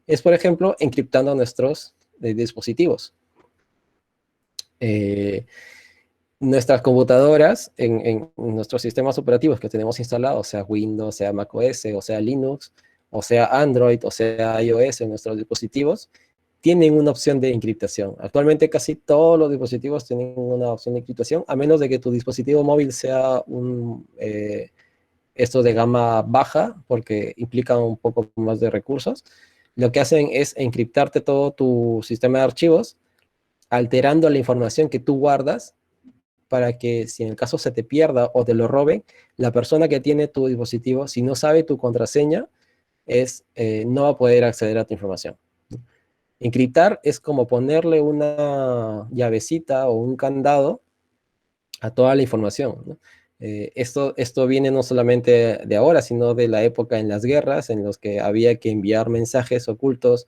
Speaker 1: es por ejemplo encriptando nuestros dispositivos. Nuestras computadoras en nuestros sistemas operativos que tenemos instalados, sea Windows, sea macOS, o sea Linux, o sea Android, o sea iOS en nuestros dispositivos, tienen una opción de encriptación. Actualmente casi todos los dispositivos tienen una opción de encriptación, a menos de que tu dispositivo móvil sea esto de gama baja, porque implica un poco más de recursos. Lo que hacen es encriptarte todo tu sistema de archivos, alterando la información que tú guardas, para que si en el caso se te pierda o te lo roben, la persona que tiene tu dispositivo, si no sabe tu contraseña, no va a poder acceder a tu información. Encriptar es como ponerle una llavecita o un candado a toda la información, ¿no? Esto viene no solamente de ahora, sino de la época en las guerras, en los que había que enviar mensajes ocultos,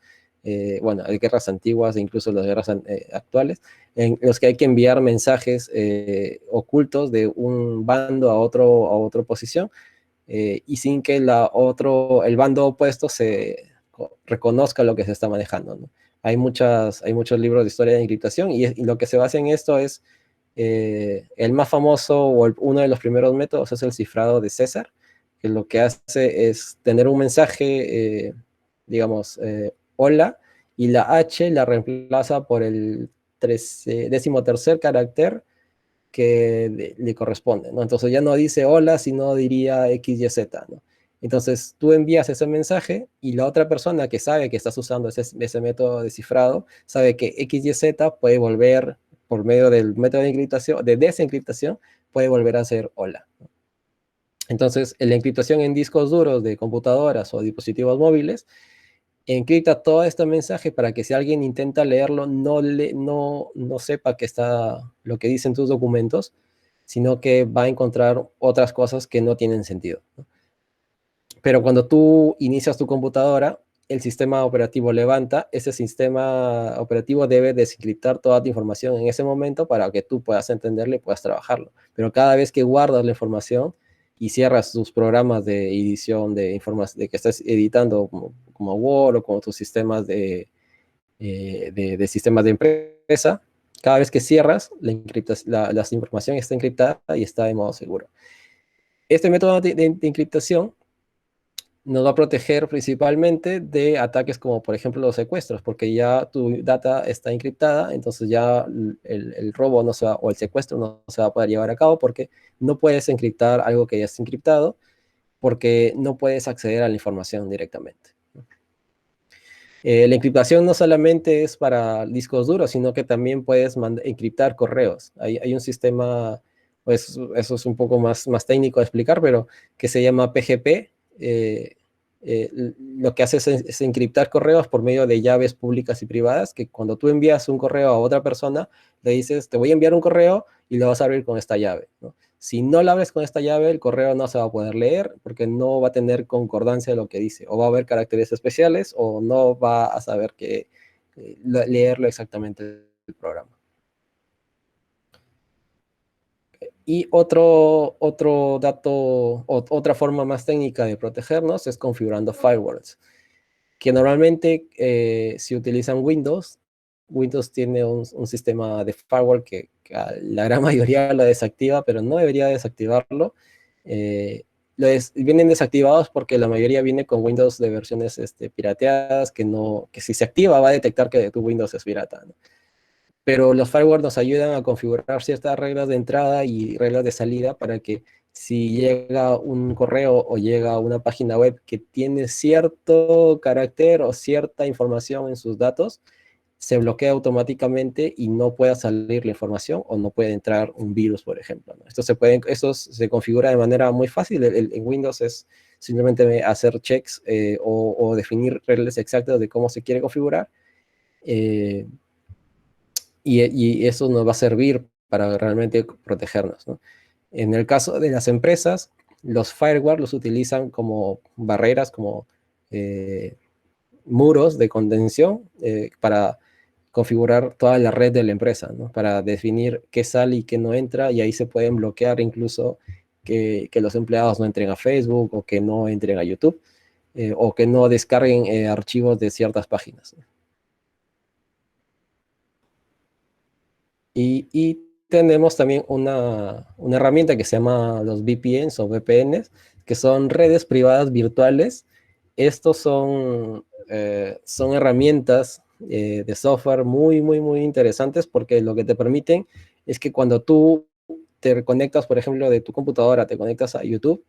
Speaker 1: bueno, hay guerras antiguas e incluso las guerras actuales, en los que hay que enviar mensajes ocultos de un bando a otra posición, y sin que el bando opuesto reconozca lo que se está manejando, ¿no? Hay muchos libros de historia de encriptación y lo que se basa en esto es el más famoso o uno de los primeros métodos es el cifrado de César, que lo que hace es tener un mensaje, digamos, hola, y la H la reemplaza por el 13º carácter que le corresponde, ¿no? Entonces ya no dice hola, sino diría XYZ, ¿no? Entonces tú envías ese mensaje y la otra persona que sabe que estás usando ese método de cifrado, sabe que XYZ puede volver, por medio del método de desencriptación, puede volver a ser hola. Entonces, la encriptación en discos duros de computadoras o dispositivos móviles encripta todo este mensaje para que si alguien intenta leerlo, no sepa que está lo que dicen tus documentos, sino que va a encontrar otras cosas que no tienen sentido, ¿no? Pero cuando tú inicias tu computadora, el sistema operativo levanta, ese sistema operativo debe desencriptar toda tu información en ese momento para que tú puedas entenderlo y puedas trabajarlo. Pero cada vez que guardas la información y cierras tus programas de edición de información, de que estás editando como Word o como tus sistemas de sistemas de empresa, cada vez que cierras, la información está encriptada y está de modo seguro. Este método de encriptación nos va a proteger principalmente de ataques como, por ejemplo, los secuestros, porque ya tu data está encriptada, entonces ya el robo no se va, o el secuestro no se va a poder llevar a cabo porque no puedes encriptar algo que ya está encriptado, porque no puedes acceder a la información directamente. La encriptación no solamente es para discos duros, sino que también puedes encriptar correos. Hay un sistema, pues eso es un poco más técnico de explicar, pero que se llama PGP. Lo que hace es encriptar correos por medio de llaves públicas y privadas, que cuando tú envías un correo a otra persona, le dices, te voy a enviar un correo y lo vas a abrir con esta llave, ¿no? Si no la abres con esta llave, el correo no se va a poder leer porque no va a tener concordancia de lo que dice. O va a haber caracteres especiales o no va a saber leerlo exactamente el programa. Y otro dato, otra forma más técnica de protegernos es configurando firewalls, que normalmente si utilizan Windows, Windows tiene un sistema de firewall que la gran mayoría lo desactiva, pero no debería desactivarlo. Vienen desactivados porque la mayoría viene con Windows de versiones pirateadas, que si se activa va a detectar que tu Windows es pirata, ¿no? Pero los firewalls nos ayudan a configurar ciertas reglas de entrada y reglas de salida para que si llega un correo o llega una página web que tiene cierto carácter o cierta información en sus datos, se bloquea automáticamente y no pueda salir la información o no puede entrar un virus, por ejemplo, ¿no? Esto se configura de manera muy fácil. En Windows es simplemente hacer checks o definir reglas exactas de cómo se quiere configurar. Y eso nos va a servir para realmente protegernos, ¿no? En el caso de las empresas, los firewalls los utilizan como barreras, como muros de contención para configurar toda la red de la empresa, ¿no? Para definir qué sale y qué no entra, y ahí se pueden bloquear incluso que los empleados no entren a Facebook o que no entren a YouTube o que no descarguen archivos de ciertas páginas, ¿no? Y tenemos también una herramienta que se llama los VPNs o VPNs, que son redes privadas virtuales. Estos son herramientas de software muy, muy, muy interesantes, porque lo que te permiten es que cuando tú te conectas, por ejemplo, de tu computadora, te conectas a YouTube,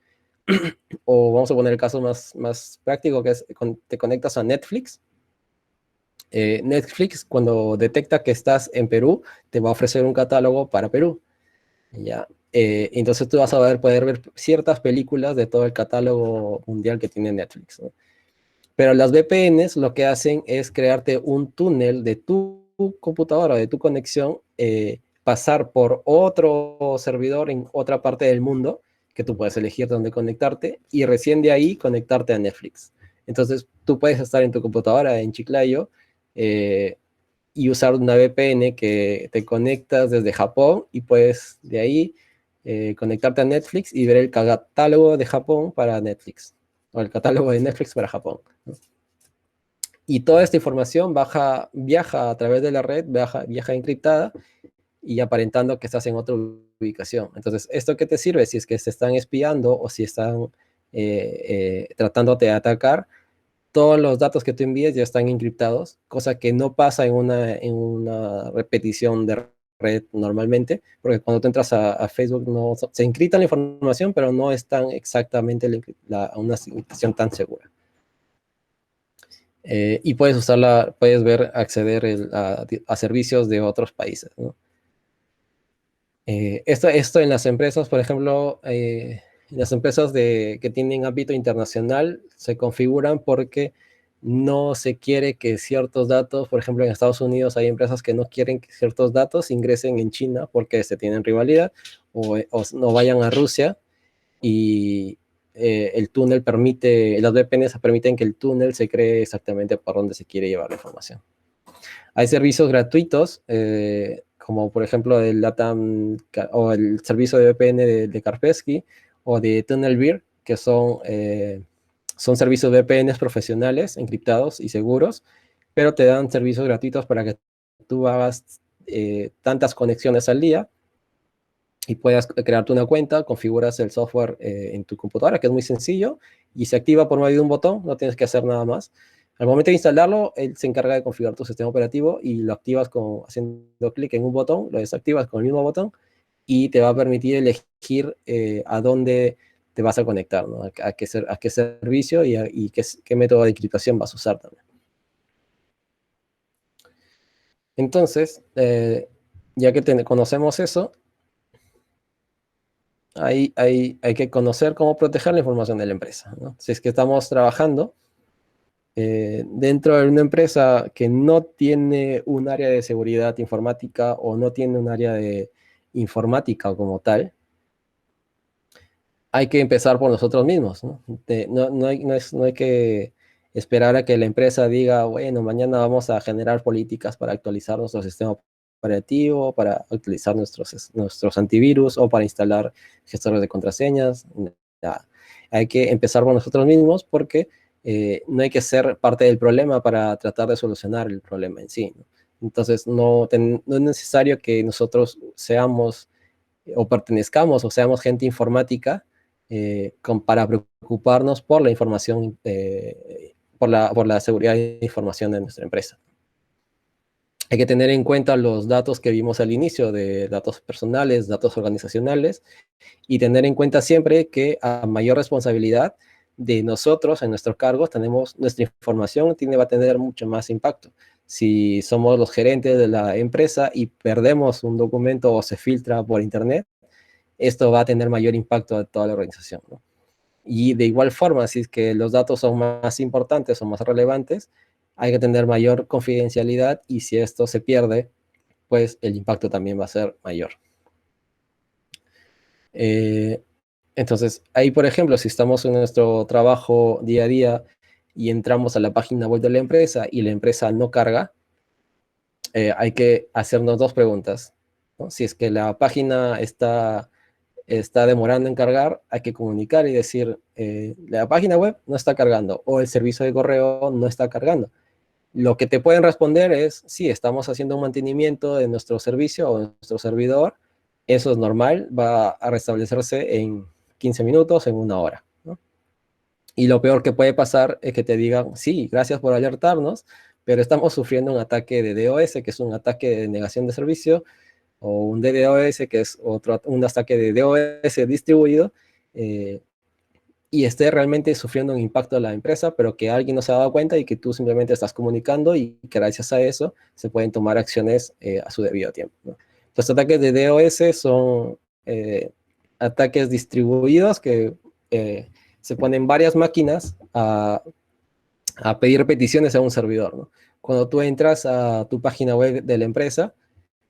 Speaker 1: o vamos a poner el caso más práctico, que es te conectas a Netflix. Netflix, cuando detecta que estás en Perú, te va a ofrecer un catálogo para Perú. ¿Ya? Entonces tú vas a poder ver ciertas películas de todo el catálogo mundial que tiene Netflix, ¿no? Pero las VPNs lo que hacen es crearte un túnel de tu computadora, de tu conexión, pasar por otro servidor en otra parte del mundo, que tú puedes elegir dónde conectarte, y recién de ahí conectarte a Netflix. Entonces tú puedes estar en tu computadora en Chiclayo, eh, y usar una VPN que te conectas desde Japón y puedes de ahí conectarte a Netflix y ver el catálogo de Japón para Netflix, o el catálogo de Netflix para Japón, ¿no? Y toda esta información viaja a través de la red, viaja encriptada y aparentando que estás en otra ubicación. Entonces, ¿esto qué te sirve? Si es que se están espiando o si están tratándote de atacar, todos los datos que tú envíes ya están encriptados, cosa que no pasa en una repetición de red normalmente, porque cuando tú entras a Facebook no, se encripta la información, pero no es tan exactamente una encriptación tan segura. Y puedes usarla, puedes ver, acceder a servicios de otros países, ¿no? Esto en las empresas, por ejemplo, en las empresas que tienen ámbito internacional se configuran porque no se quiere que ciertos datos, por ejemplo, en Estados Unidos hay empresas que no quieren que ciertos datos ingresen en China porque se tienen rivalidad, o no vayan a Rusia, y el túnel permite, las VPNs permiten que el túnel se cree exactamente por donde se quiere llevar la información. Hay servicios gratuitos, como por ejemplo el LATAM o el servicio de VPN de Kaspersky o de TunnelBear, que son servicios de VPNs profesionales, encriptados y seguros, pero te dan servicios gratuitos para que tú hagas tantas conexiones al día y puedas crearte una cuenta, configuras el software en tu computadora, que es muy sencillo, y se activa por medio de un botón, no tienes que hacer nada más. Al momento de instalarlo, él se encarga de configurar tu sistema operativo y lo activas haciendo clic en un botón, lo desactivas con el mismo botón y te va a permitir elegir a dónde te vas a conectar, ¿no? A qué servicio y qué método de encriptación vas a usar también. Entonces, ya que conocemos eso, hay que conocer cómo proteger la información de la empresa, ¿no? Si es que estamos trabajando dentro de una empresa que no tiene un área de seguridad informática o no tiene un área de informática como tal, hay que empezar por nosotros mismos, ¿no? No hay que esperar a que la empresa diga, bueno, mañana vamos a generar políticas para actualizar nuestro sistema operativo, para actualizar nuestros antivirus o para instalar gestores de contraseñas. Ya. Hay que empezar por nosotros mismos porque no hay que ser parte del problema para tratar de solucionar el problema en sí, ¿no? Entonces, no es necesario que nosotros seamos o pertenezcamos o seamos gente informática para preocuparnos por la información, por la seguridad de información de nuestra empresa. Hay que tener en cuenta los datos que vimos al inicio, de datos personales, datos organizacionales, y tener en cuenta siempre que a mayor responsabilidad de nosotros en nuestros cargos, nuestra información va a tener mucho más impacto. Si somos los gerentes de la empresa y perdemos un documento o se filtra por internet, esto va a tener mayor impacto a toda la organización, ¿no? Y de igual forma, si es que los datos son más importantes o más relevantes, hay que tener mayor confidencialidad, y si esto se pierde, pues el impacto también va a ser mayor. Entonces, ahí, por ejemplo, si estamos en nuestro trabajo día a día y entramos a la página web de la empresa y la empresa no carga, hay que hacernos dos preguntas, ¿no? Si es que la página está demorando en cargar, hay que comunicar y decir, la página web no está cargando o el servicio de correo no está cargando. Lo que te pueden responder es, sí, estamos haciendo un mantenimiento de nuestro servicio o de nuestro servidor, eso es normal, va a restablecerse en 15 minutos, en una hora, ¿no? Y lo peor que puede pasar es que te digan, sí, gracias por alertarnos, pero estamos sufriendo un ataque de DOS, que es un ataque de negación de servicio, o un DDoS, que es un ataque de DOS distribuido, y esté realmente sufriendo un impacto a la empresa, pero que alguien no se ha dado cuenta y que tú simplemente estás comunicando y que gracias a eso se pueden tomar acciones a su debido tiempo, ¿no? Los ataques de DOS son ataques distribuidos que se ponen varias máquinas a pedir peticiones a un servidor, ¿no? Cuando tú entras a tu página web de la empresa,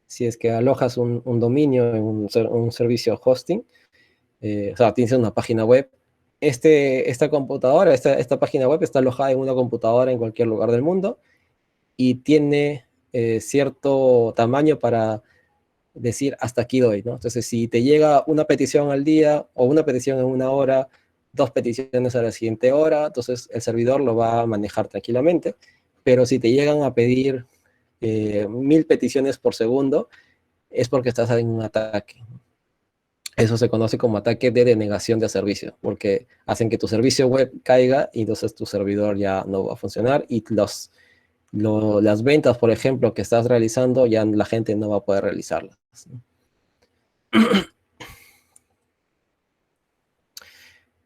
Speaker 1: si es que alojas un dominio en un servicio hosting, o sea, tienes una página web, esta computadora, esta página web está alojada en una computadora en cualquier lugar del mundo y tiene cierto tamaño para decir hasta aquí doy, ¿no? Entonces, si te llega una petición al día o una petición en una hora, dos peticiones a la siguiente hora, entonces el servidor lo va a manejar tranquilamente. Pero si te llegan a pedir 1000 peticiones por segundo, es porque estás en un ataque. Eso se conoce como ataque de denegación de servicio, porque hacen que tu servicio web caiga y entonces tu servidor ya no va a funcionar y las ventas, por ejemplo, que estás realizando, ya la gente no va a poder realizarlas.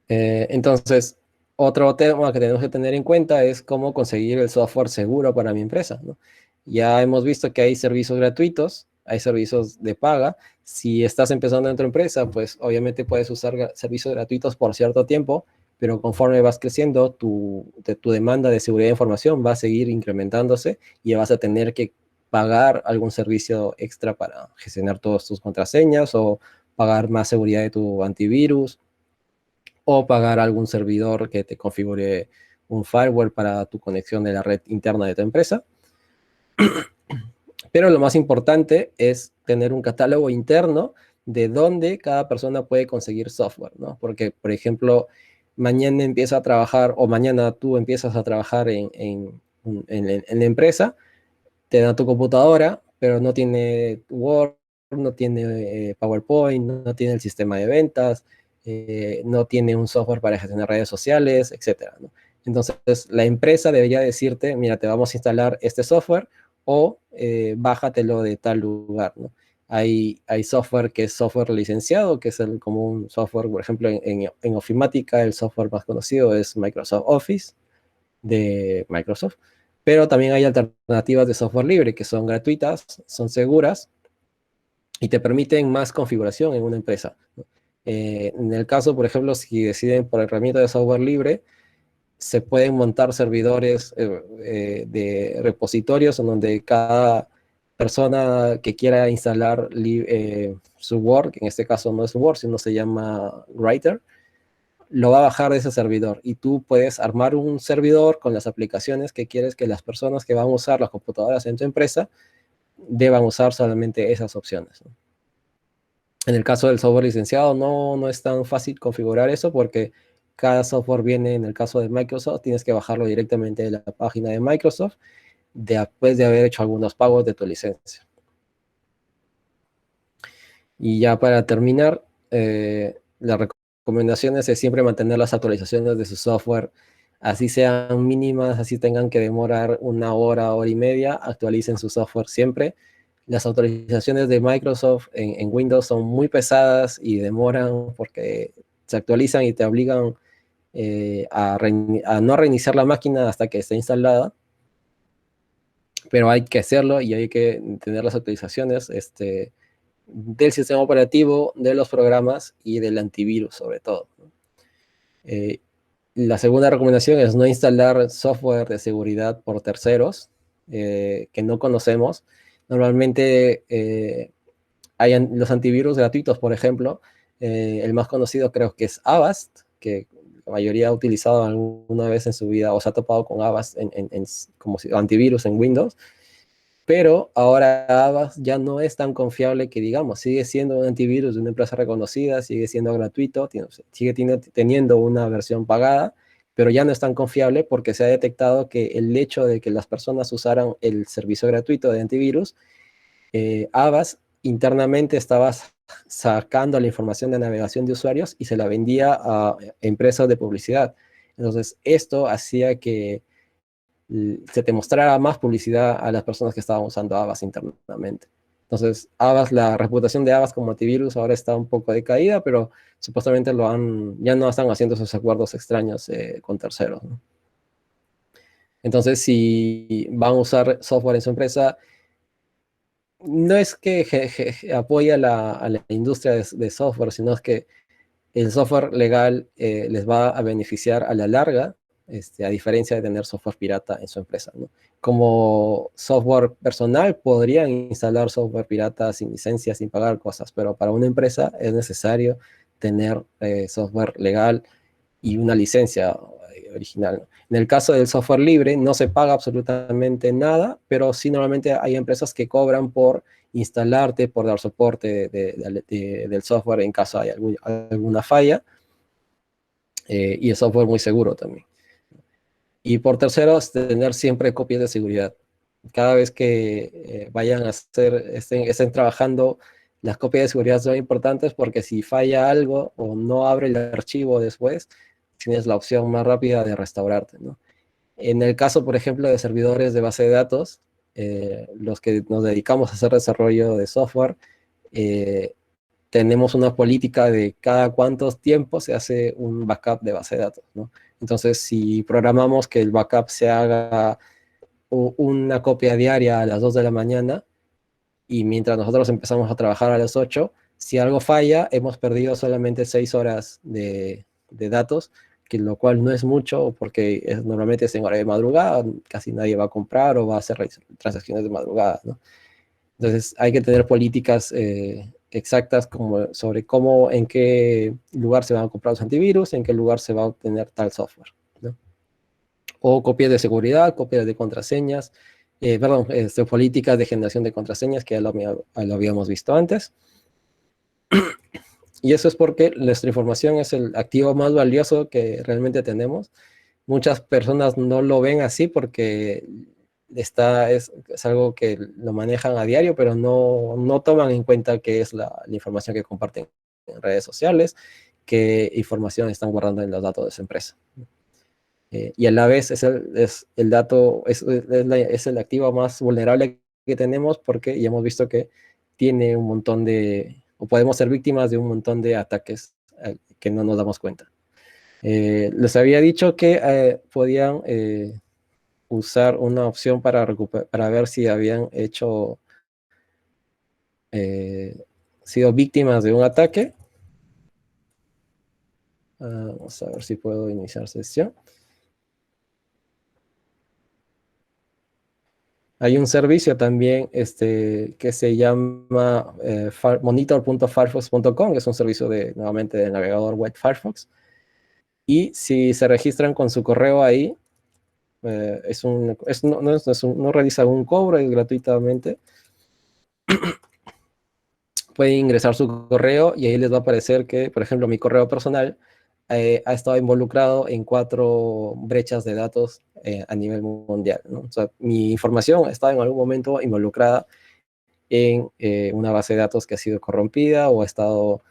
Speaker 1: Entonces, otro tema que tenemos que tener en cuenta es cómo conseguir el software seguro para mi empresa, ¿no? Ya hemos visto que hay servicios gratuitos, hay servicios de paga. Si estás empezando en tu empresa, pues obviamente puedes usar servicios gratuitos por cierto tiempo, pero conforme vas creciendo, tu demanda de seguridad de información va a seguir incrementándose y vas a tener que pagar algún servicio extra para gestionar todas tus contraseñas o pagar más seguridad de tu antivirus o pagar algún servidor que te configure un firewall para tu conexión de la red interna de tu empresa. Pero lo más importante es tener un catálogo interno de dónde cada persona puede conseguir software, ¿no? Porque, por ejemplo, mañana empieza a trabajar o mañana tú empiezas a trabajar en la empresa, te da tu computadora, pero no tiene Word, no tiene PowerPoint, no tiene el sistema de ventas, no tiene un software para gestionar redes sociales, etcétera, ¿no? Entonces, la empresa debería decirte, mira, te vamos a instalar este software o bájatelo de tal lugar, ¿no? Hay software que es software licenciado, que es como un software, por ejemplo, en Ofimática, el software más conocido es Microsoft Office de Microsoft, pero también hay alternativas de software libre que son gratuitas, son seguras y te permiten más configuración en una empresa, ¿no? En el caso, por ejemplo, si deciden por herramienta de software libre, se pueden montar servidores de repositorios en donde cada persona que quiera instalar su Word, que en este caso no es Word, sino se llama Writer, lo va a bajar de ese servidor y tú puedes armar un servidor con las aplicaciones que quieres que las personas que van a usar las computadoras en tu empresa deban usar solamente esas opciones, ¿no? En el caso del software licenciado no es tan fácil configurar eso porque cada software viene, en el caso de Microsoft, tienes que bajarlo directamente de la página de Microsoft después de haber hecho algunos pagos de tu licencia. Y ya para terminar, la recomendación es siempre mantener las actualizaciones de su software, así sean mínimas, así tengan que demorar una hora, hora y media, actualicen su software siempre. Las actualizaciones de Microsoft en Windows son muy pesadas y demoran porque se actualizan y te obligan a no reiniciar la máquina hasta que esté instalada, pero hay que hacerlo y hay que tener las actualizaciones del sistema operativo, de los programas y del antivirus sobre todo, ¿no? La segunda recomendación es no instalar software de seguridad por terceros que no conocemos. Normalmente hay los antivirus gratuitos, por ejemplo. El más conocido creo que es Avast, que la mayoría ha utilizado alguna vez en su vida o se ha topado con Avast como antivirus en Windows. Pero ahora Avast ya no es tan confiable que digamos, sigue siendo un antivirus de una empresa reconocida, sigue siendo gratuito, sigue teniendo una versión pagada, pero ya no es tan confiable porque se ha detectado que el hecho de que las personas usaran el servicio gratuito de antivirus, Avast internamente estaba sacando la información de navegación de usuarios y se la vendía a empresas de publicidad. Entonces, esto hacía que se te mostrara más publicidad a las personas que estaban usando Avast internamente. Entonces, Avast, la reputación de Avast como antivirus ahora está un poco decaída, pero supuestamente ya no están haciendo esos acuerdos extraños con terceros, ¿no? Entonces, si van a usar software en su empresa, no es que apoya a la industria de software, sino es que el software legal les va a beneficiar a la larga, a diferencia de tener software pirata en su empresa, ¿no? Como software personal, podrían instalar software pirata sin licencia, sin pagar cosas, pero para una empresa es necesario tener software legal y una licencia original, ¿no? En el caso del software libre, no se paga absolutamente nada, pero sí normalmente hay empresas que cobran por instalarte, por dar soporte del software en caso hay alguna falla, y el software muy seguro también. Y por terceros, tener siempre copias de seguridad. Cada vez que vayan a estén trabajando, las copias de seguridad son importantes porque si falla algo o no abre el archivo después, tienes la opción más rápida de restaurarte, ¿no? En el caso, por ejemplo, de servidores de base de datos, los que nos dedicamos a hacer desarrollo de software, eh, tenemos una política de cada cuántos tiempos se hace un backup de base de datos, ¿no? Entonces, si programamos que el backup se haga una copia diaria a las 2 de la mañana, y mientras nosotros empezamos a trabajar a las 8, si algo falla, hemos perdido solamente 6 horas de datos, que lo cual no es mucho porque normalmente es en hora de madrugada, casi nadie va a comprar o va a hacer transacciones de madrugada, ¿no? Entonces hay que tener políticas exactas sobre cómo, en qué lugar se van a comprar los antivirus, en qué lugar se va a obtener tal software, ¿no? O copias de seguridad, copias de contraseñas, perdón, políticas de generación de contraseñas, que ya lo habíamos visto antes. Y eso es porque nuestra información es el activo más valioso que realmente tenemos. Muchas personas no lo ven así porque es algo que lo manejan a diario, pero no toman en cuenta qué es la información que comparten en redes sociales, qué información están guardando en los datos de su empresa. Y a la vez es el dato, es el activo más vulnerable que tenemos porque ya hemos visto que tiene un montón o podemos ser víctimas de un montón de ataques que no nos damos cuenta. Les había dicho que podían usar una opción para ver si habían sido víctimas de un ataque. Vamos a ver si puedo iniciar sesión. Hay un servicio también que se llama monitor.firefox.com, que es un servicio nuevamente del navegador web Firefox. Y si se registran con su correo ahí, no realiza un cobro, es gratuitamente. Pueden ingresar su correo y ahí les va a aparecer que, por ejemplo, mi correo personal ha estado involucrado en 4 brechas de datos a nivel mundial, ¿no? O sea, mi información ha estado en algún momento involucrada en una base de datos que ha sido corrompida o ha estado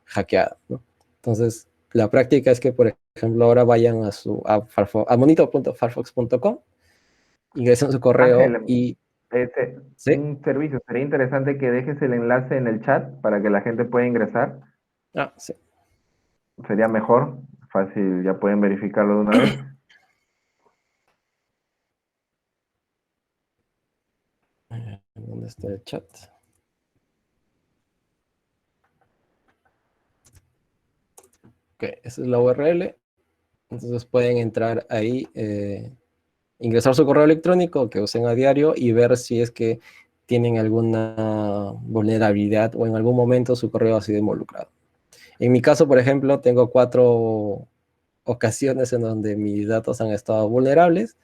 Speaker 1: hackeada, ¿no? Entonces, la práctica es que, por ejemplo, ahora vayan a monitor.firefox.com, ingresen su correo
Speaker 2: Ángel,
Speaker 1: y... ¿Sí?
Speaker 2: un servicio, sería interesante que dejes el enlace en el chat para que la gente pueda ingresar.
Speaker 1: Sí.
Speaker 2: Sería mejor, fácil, ya pueden verificarlo de una vez.
Speaker 1: ¿Dónde está el chat? Ok, esa es la URL. Entonces pueden entrar ahí, ingresar su correo electrónico que usen a diario y ver si es que tienen alguna vulnerabilidad o en algún momento su correo ha sido involucrado. En mi caso, por ejemplo, tengo 4 ocasiones en donde mis datos han estado vulnerables.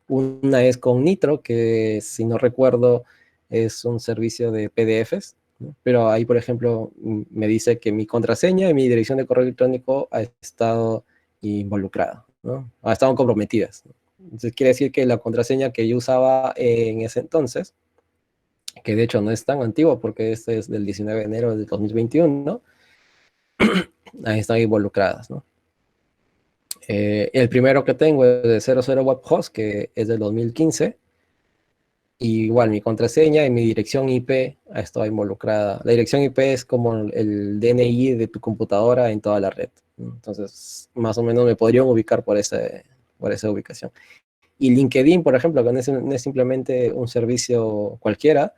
Speaker 1: Una es con Nitro, que si no recuerdo es un servicio de PDFs, ¿no? Pero ahí, por ejemplo, me dice que mi contraseña y mi dirección de correo electrónico ha estado involucrada, ¿no? Ha estado comprometidas, ¿no? Entonces quiere decir que la contraseña que yo usaba en ese entonces, que de hecho no es tan antigua porque este es del 19 de enero del 2021, ahí están involucradas, ¿no? El primero que tengo es de 00 Web Host, que es del 2015. Y igual mi contraseña y mi dirección IP está involucrada. La dirección IP es como el DNI de tu computadora en toda la red. Entonces, más o menos me podrían ubicar por esa ubicación. Y LinkedIn, por ejemplo, que no es simplemente un servicio cualquiera,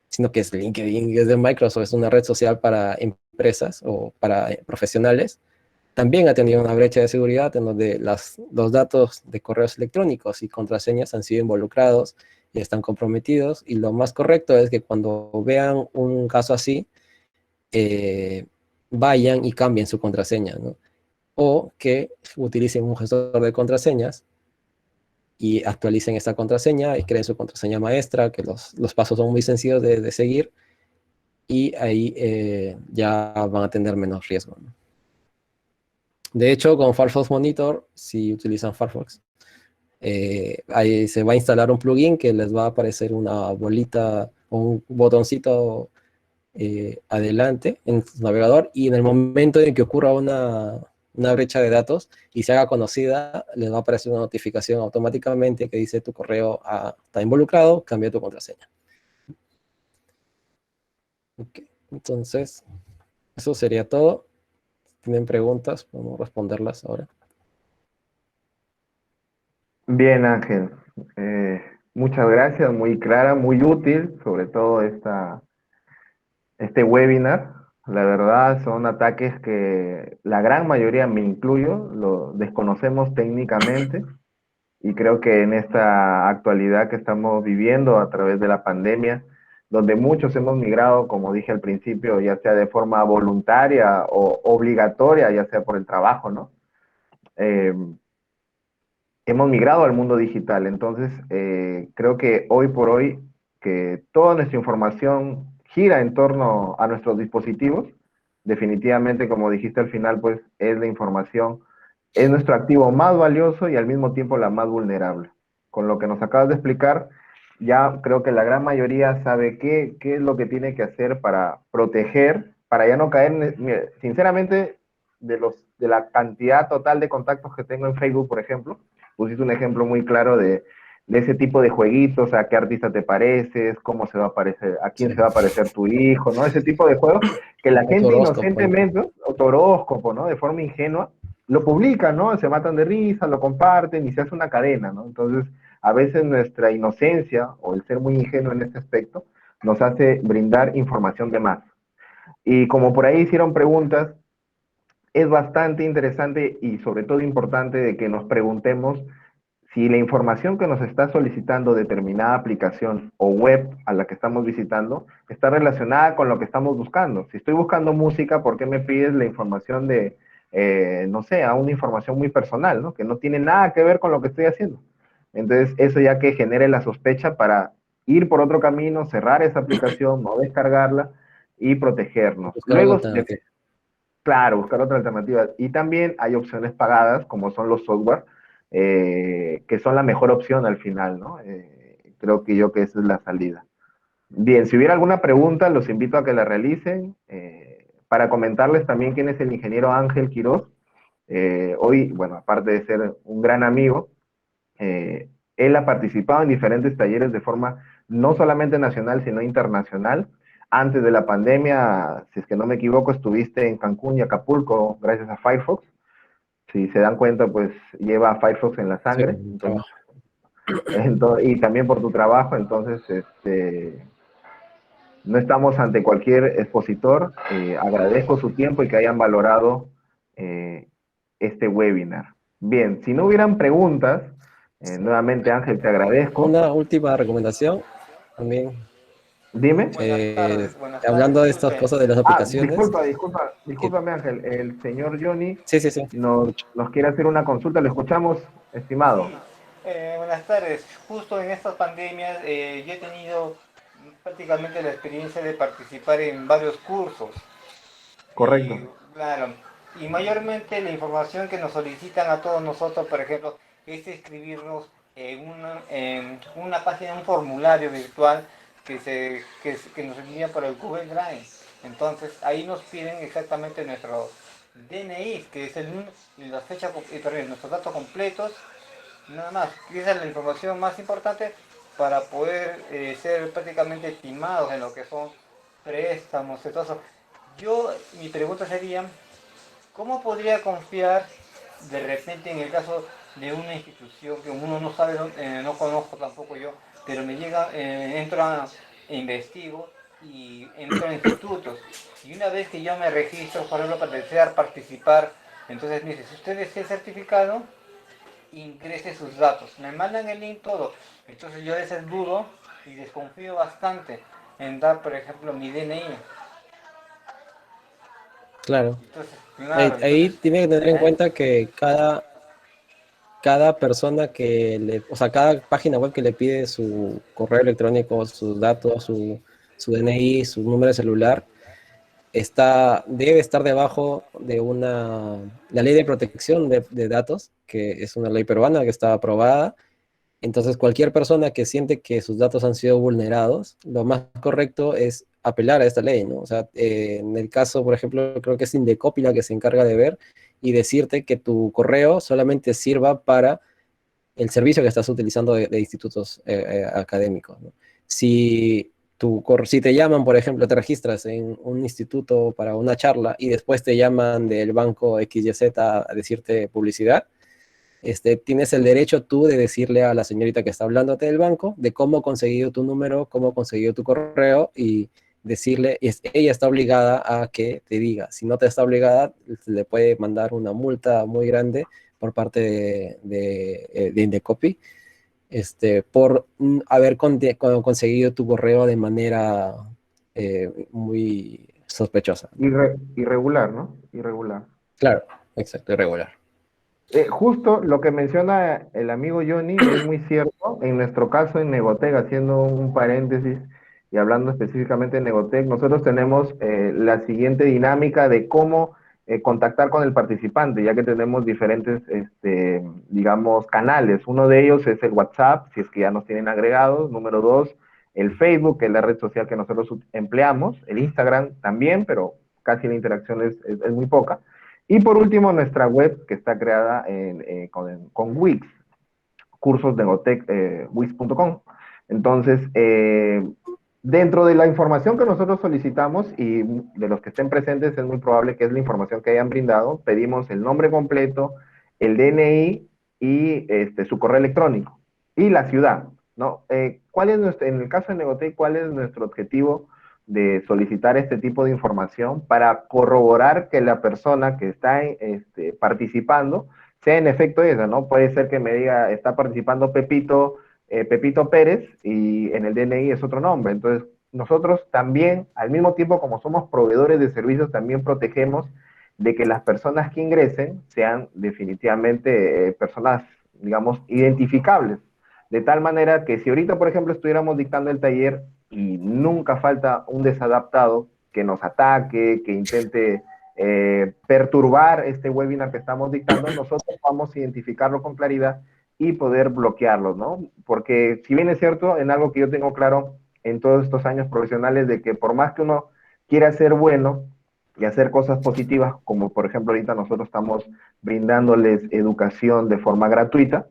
Speaker 1: sino que es LinkedIn, es de Microsoft, es una red social para empresas o para profesionales. También ha tenido una brecha de seguridad en donde los datos de correos electrónicos y contraseñas han sido involucrados y están comprometidos. Y lo más correcto es que cuando vean un caso así, eh, vayan y cambien su contraseña, ¿no? O que utilicen un gestor de contraseñas y actualicen esta contraseña y creen su contraseña maestra, que los pasos son muy sencillos de seguir y ahí ya van a tener menos riesgo, ¿no? De hecho, con Firefox Monitor, si utilizan Firefox, ahí se va a instalar un plugin que les va a aparecer una bolita o un botoncito adelante en su navegador, y en el momento en que ocurra una brecha de datos y se haga conocida, les va a aparecer una notificación automáticamente que dice tu correo está involucrado, cambia tu contraseña. Okay. Entonces, eso sería todo. Si tienen preguntas, podemos responderlas ahora.
Speaker 2: Bien, Ángel. Eh, Muchas gracias, muy clara, muy útil, sobre todo este webinar. La verdad son ataques que la gran mayoría, me incluyo, lo desconocemos técnicamente y creo que en esta actualidad que estamos viviendo a través de la pandemia, donde muchos hemos migrado, como dije al principio, ya sea de forma voluntaria o obligatoria, ya sea por el trabajo, ¿no? Eh, Hemos migrado al mundo digital. Entonces, creo que hoy por hoy, que toda nuestra información gira en torno a nuestros dispositivos, definitivamente, como dijiste al final, pues es la información, es nuestro activo más valioso y al mismo tiempo la más vulnerable. Con lo que nos acabas de explicar, ya creo que la gran mayoría sabe qué es lo que tiene que hacer para proteger, para ya no caer, mira, sinceramente, de la cantidad total de contactos que tengo en Facebook, por ejemplo, pusiste un ejemplo muy claro de ese tipo de jueguitos, a qué artista te pareces, cómo se va a aparecer, a quién
Speaker 1: Sí.
Speaker 2: se va a parecer tu hijo, ¿no? Ese tipo de juegos que la
Speaker 1: Otro
Speaker 2: gente
Speaker 1: horóscopo.
Speaker 2: inocentemente, horóscopo, ¿no? De forma ingenua, lo publican, ¿no? Se matan de risa, lo comparten y se hace una cadena, ¿no? Entonces, a veces nuestra inocencia o el ser muy ingenuo en este aspecto nos hace brindar información de más. Y como por ahí hicieron preguntas, es bastante interesante y sobre todo importante de que nos preguntemos si la información que nos está solicitando determinada aplicación o web a la que estamos visitando está relacionada con lo que estamos buscando. Si estoy buscando música, ¿por qué me pides la información de, no sé, a una información muy personal, ¿no? Que no tiene nada que ver con lo que estoy haciendo? Entonces, eso ya que genere la sospecha para ir por otro camino, cerrar esa aplicación, no descargarla y protegernos.
Speaker 1: Buscar una
Speaker 2: Luego,
Speaker 1: alternativa.
Speaker 2: claro, buscar otra alternativa. Y también hay opciones pagadas, como son los software, que son la mejor opción al final, ¿no? Creo que yo que esa es la salida. Bien, si hubiera alguna pregunta, los invito a que la realicen. Para comentarles también quién es el ingeniero Ángel Quiroz. Hoy, bueno, aparte de ser un gran amigo, él ha participado en diferentes talleres de forma no solamente nacional, sino internacional. Antes de la pandemia, si es que no me equivoco, estuviste en Cancún y Acapulco gracias a Firefox. Si se dan cuenta, pues lleva Firefox en la
Speaker 1: Sí,
Speaker 2: sangre.
Speaker 1: mi
Speaker 2: Entonces,
Speaker 1: trabajo.
Speaker 2: y también por tu trabajo, entonces, no estamos ante cualquier expositor. Agradezco su tiempo y que hayan valorado eh, este webinar. Bien, si no hubieran preguntas, nuevamente Ángel, te agradezco.
Speaker 1: Una última recomendación también.
Speaker 2: Dime.
Speaker 3: Buenas tardes,
Speaker 1: Hablando de estas
Speaker 3: disculpe.
Speaker 1: cosas de las
Speaker 2: Ah,
Speaker 1: aplicaciones, que,
Speaker 2: discúlpame Ángel. El señor Johnny
Speaker 1: sí, sí, sí, escucho.
Speaker 2: nos quiere hacer una consulta. Lo escuchamos, estimado.
Speaker 3: Sí, buenas tardes. Justo en estas pandemias yo he tenido prácticamente la experiencia de participar en varios cursos. Y
Speaker 2: Correcto.
Speaker 3: claro, y mayormente la información que nos solicitan a todos nosotros, por ejemplo, es escribirnos en una página, un formulario virtual que nos envía por el Google Drive. Entonces ahí nos piden exactamente DNI, que es la fecha, perdón, nuestros datos completos, nada más. Esa es la información más importante para poder ser prácticamente estimados en lo que son préstamos, entonces. Mi pregunta sería, ¿cómo podría confiar de repente en el caso de una institución que uno no sabe, no conozco tampoco yo, pero me llega, e investigo y entro a institutos? Y una vez que yo me registro, por ejemplo, para desear participar, entonces me dice, si usted desea certificado, ingrese sus datos. Me mandan el link todo. Entonces yo a veces dudo y desconfío bastante en dar, por ejemplo, mi DNI.
Speaker 1: Claro.
Speaker 3: Entonces,
Speaker 1: Ahí,
Speaker 3: claro,
Speaker 1: ahí
Speaker 3: entonces,
Speaker 1: tiene que tener en
Speaker 3: ¿eh?
Speaker 1: cuenta que cada persona o sea, cada página web que le pide su correo electrónico, sus datos, su DNI, su número de celular, debe estar debajo de la ley de protección de datos, que es una ley peruana que está aprobada. Entonces, cualquier persona que siente que sus datos han sido vulnerados, lo más correcto es apelar a esta ley, ¿no? O sea, en el caso, por ejemplo, creo que es Indecopi la que se encarga de ver y decirte que tu correo solamente sirva para el servicio que estás utilizando de institutos académicos, ¿no? Si te llaman, por ejemplo, te registras en un instituto para una charla y después te llaman del banco XYZ a decirte publicidad, tienes el derecho tú de decirle a la señorita que está hablándote del banco de cómo ha conseguido tu número, cómo ha conseguido tu correo y decirle, ella está obligada a que te diga. Si no te está obligada, le puede mandar una multa muy grande por parte de Indecopi, por haber conseguido tu correo de manera muy sospechosa.
Speaker 2: Irregular, ¿no? Irregular.
Speaker 1: Claro, exacto, irregular.
Speaker 2: Justo lo que menciona el amigo Johnny es muy cierto. En nuestro caso, en Negotec, haciendo un paréntesis y hablando específicamente de Negotec, nosotros tenemos la siguiente dinámica de cómo contactar con el participante, ya que tenemos diferentes, digamos, canales. Uno de ellos es el WhatsApp, si es que ya nos tienen agregados. Número dos, el Facebook, que es la red social que nosotros empleamos. El Instagram también, pero casi la interacción es muy poca. Y por último, nuestra web que está creada con Wix, cursos de Gotec, wix.com. Entonces, dentro de la información que nosotros solicitamos y de los que estén presentes, es muy probable que es la información que hayan brindado. Pedimos el nombre completo, el DNI y su correo electrónico y la ciudad, ¿no? En el caso de Negotec, ¿cuál es nuestro objetivo de solicitar este tipo de información para corroborar que la persona que está participando sea en efecto esa, ¿no? Puede ser que me diga, está participando Pepito Pérez y en el DNI es otro nombre. Entonces, nosotros también, al mismo tiempo como somos proveedores de servicios, también protegemos de que las personas que ingresen sean definitivamente personas, digamos, identificables. De tal manera que si ahorita, por ejemplo, estuviéramos dictando el taller y nunca falta un desadaptado que nos ataque, que intente perturbar este webinar que estamos dictando, nosotros vamos a identificarlo con claridad y poder bloquearlo, ¿no? Porque si bien es cierto, en algo que yo tengo claro en todos estos años profesionales, de que por más que uno quiera ser bueno y hacer cosas positivas, como por ejemplo ahorita nosotros estamos brindándoles educación de forma gratuita,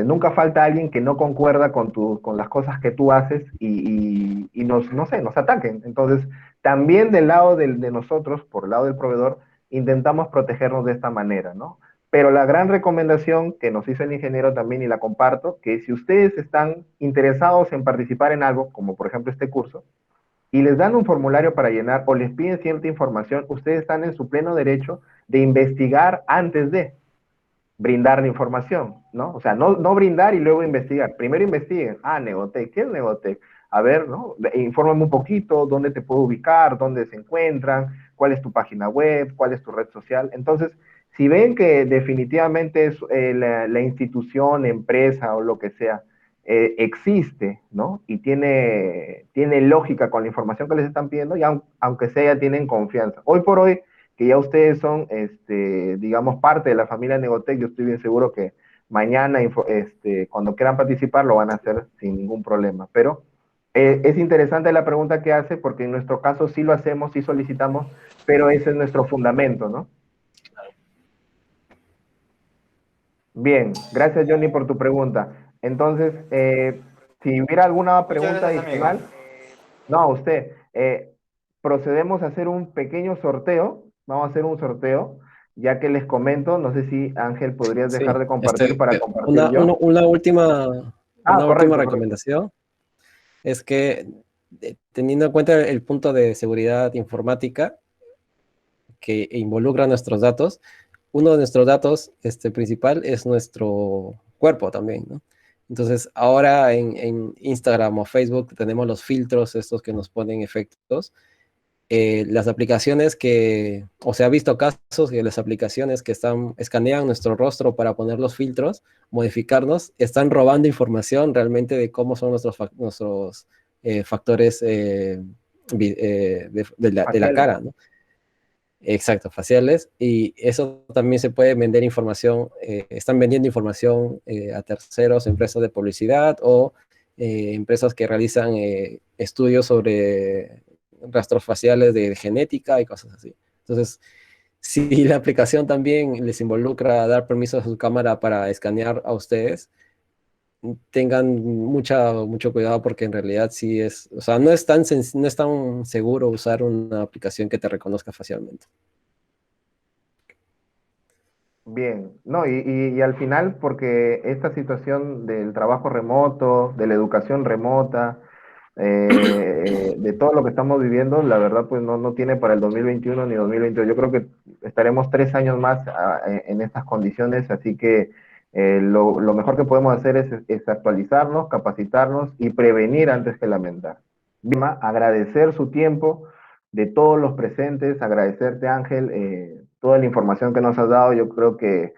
Speaker 2: nunca falta alguien que no concuerda con las cosas que tú haces y nos, no sé, nos ataquen. Entonces, también del lado de nosotros, por el lado del proveedor, intentamos protegernos de esta manera, ¿no? Pero la gran recomendación que nos hizo el ingeniero también, y la comparto, que si ustedes están interesados en participar en algo, como por ejemplo este curso, y les dan un formulario para llenar o les piden cierta información, ustedes están en su pleno derecho de investigar antes de brindar la información, ¿no? O sea, no brindar y luego investigar. Primero investiguen. Ah, Negotec. ¿Qué es Negotec? A ver, ¿no? Infórmame un poquito, dónde te puedo ubicar, dónde se encuentran, cuál es tu página web, cuál es tu red social. Entonces, si ven que definitivamente es, la institución, empresa o lo que sea, existe, ¿no? Y tiene lógica con la información que les están pidiendo, y aunque sea, ya tienen confianza. Hoy por hoy, que ya ustedes son, digamos, parte de la familia Negotec, yo estoy bien seguro que mañana, cuando quieran participar, lo van a hacer sin ningún problema. Pero es interesante la pregunta que hace, porque en nuestro caso sí lo hacemos, sí solicitamos, pero ese es nuestro fundamento, ¿no? Bien, gracias Johnny por tu pregunta. Entonces, si hubiera alguna
Speaker 3: Muchas
Speaker 2: pregunta
Speaker 3: gracias, amigo.
Speaker 2: adicional, no, usted, procedemos a hacer un pequeño sorteo, vamos a hacer un sorteo, ya que les comento, no sé si Ángel podrías dejar
Speaker 1: Sí,
Speaker 2: de compartir para compartir yo.
Speaker 1: una última
Speaker 2: Correcto, correcto.
Speaker 1: recomendación es que, teniendo en cuenta el punto de seguridad informática que involucra nuestros datos, uno de nuestros datos principal es nuestro cuerpo también, ¿no? Entonces, ahora en Instagram o Facebook tenemos los filtros estos que nos ponen efectos. Las aplicaciones o se ha visto casos que las aplicaciones que escanean nuestro rostro para poner los filtros, modificarnos, están robando información realmente de cómo son nuestros factores de la
Speaker 2: Faciales.
Speaker 1: cara, ¿no? Exacto, faciales. Y eso también se puede vender información, están vendiendo información a terceros, empresas de publicidad o empresas que realizan estudios sobre rastros faciales de genética y cosas así. Entonces, si la aplicación también les involucra dar permiso a su cámara para escanear a ustedes, tengan mucho cuidado porque en realidad sí o sea, no es tan seguro usar una aplicación que te reconozca facialmente.
Speaker 2: Bien, no, y al final, porque esta situación del trabajo remoto, de la educación remota, de todo lo que estamos viviendo, la verdad, pues no tiene para el 2021 ni 2022. Yo creo que estaremos 3 años más en estas condiciones, así que lo mejor que podemos hacer es actualizarnos, capacitarnos y prevenir antes que lamentar. Agradecer su tiempo de todos los presentes, agradecerte Ángel, toda la información que nos has dado, yo creo que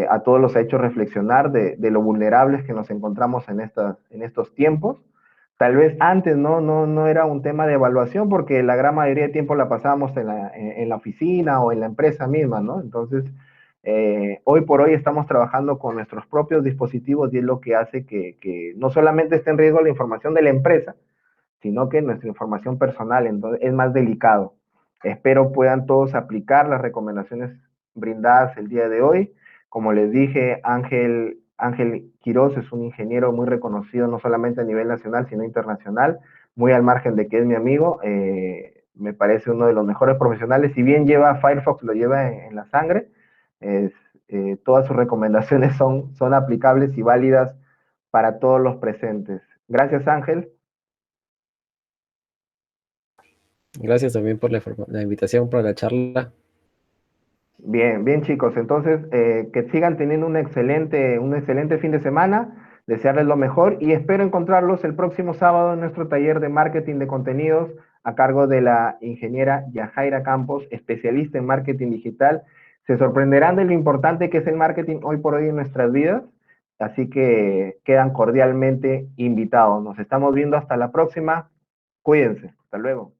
Speaker 2: a todos los ha hecho reflexionar de lo vulnerables que nos encontramos en estos tiempos. Tal vez antes no era un tema de evaluación porque la gran mayoría de tiempo la pasábamos en la oficina o en la empresa misma, ¿no? Entonces, hoy por hoy estamos trabajando con nuestros propios dispositivos y es lo que hace que no solamente esté en riesgo la información de la empresa, sino que nuestra información personal, entonces es más delicado. Espero puedan todos aplicar las recomendaciones brindadas el día de hoy. Como les dije, Ángel Quiroz es un ingeniero muy reconocido, no solamente a nivel nacional, sino internacional, muy al margen de que es mi amigo. Me parece uno de los mejores profesionales. Si bien lleva Firefox, lo lleva en la sangre, todas sus recomendaciones son aplicables y válidas para todos los presentes. Gracias, Ángel.
Speaker 1: Gracias también por la invitación para la charla.
Speaker 2: Bien, bien chicos, entonces que sigan teniendo un excelente fin de semana, desearles lo mejor y espero encontrarlos el próximo sábado en nuestro taller de marketing de contenidos a cargo de la ingeniera Yajaira Campos, especialista en marketing digital. Se sorprenderán de lo importante que es el marketing hoy por hoy en nuestras vidas, así que quedan cordialmente invitados. Nos estamos viendo hasta la próxima. Cuídense, hasta luego.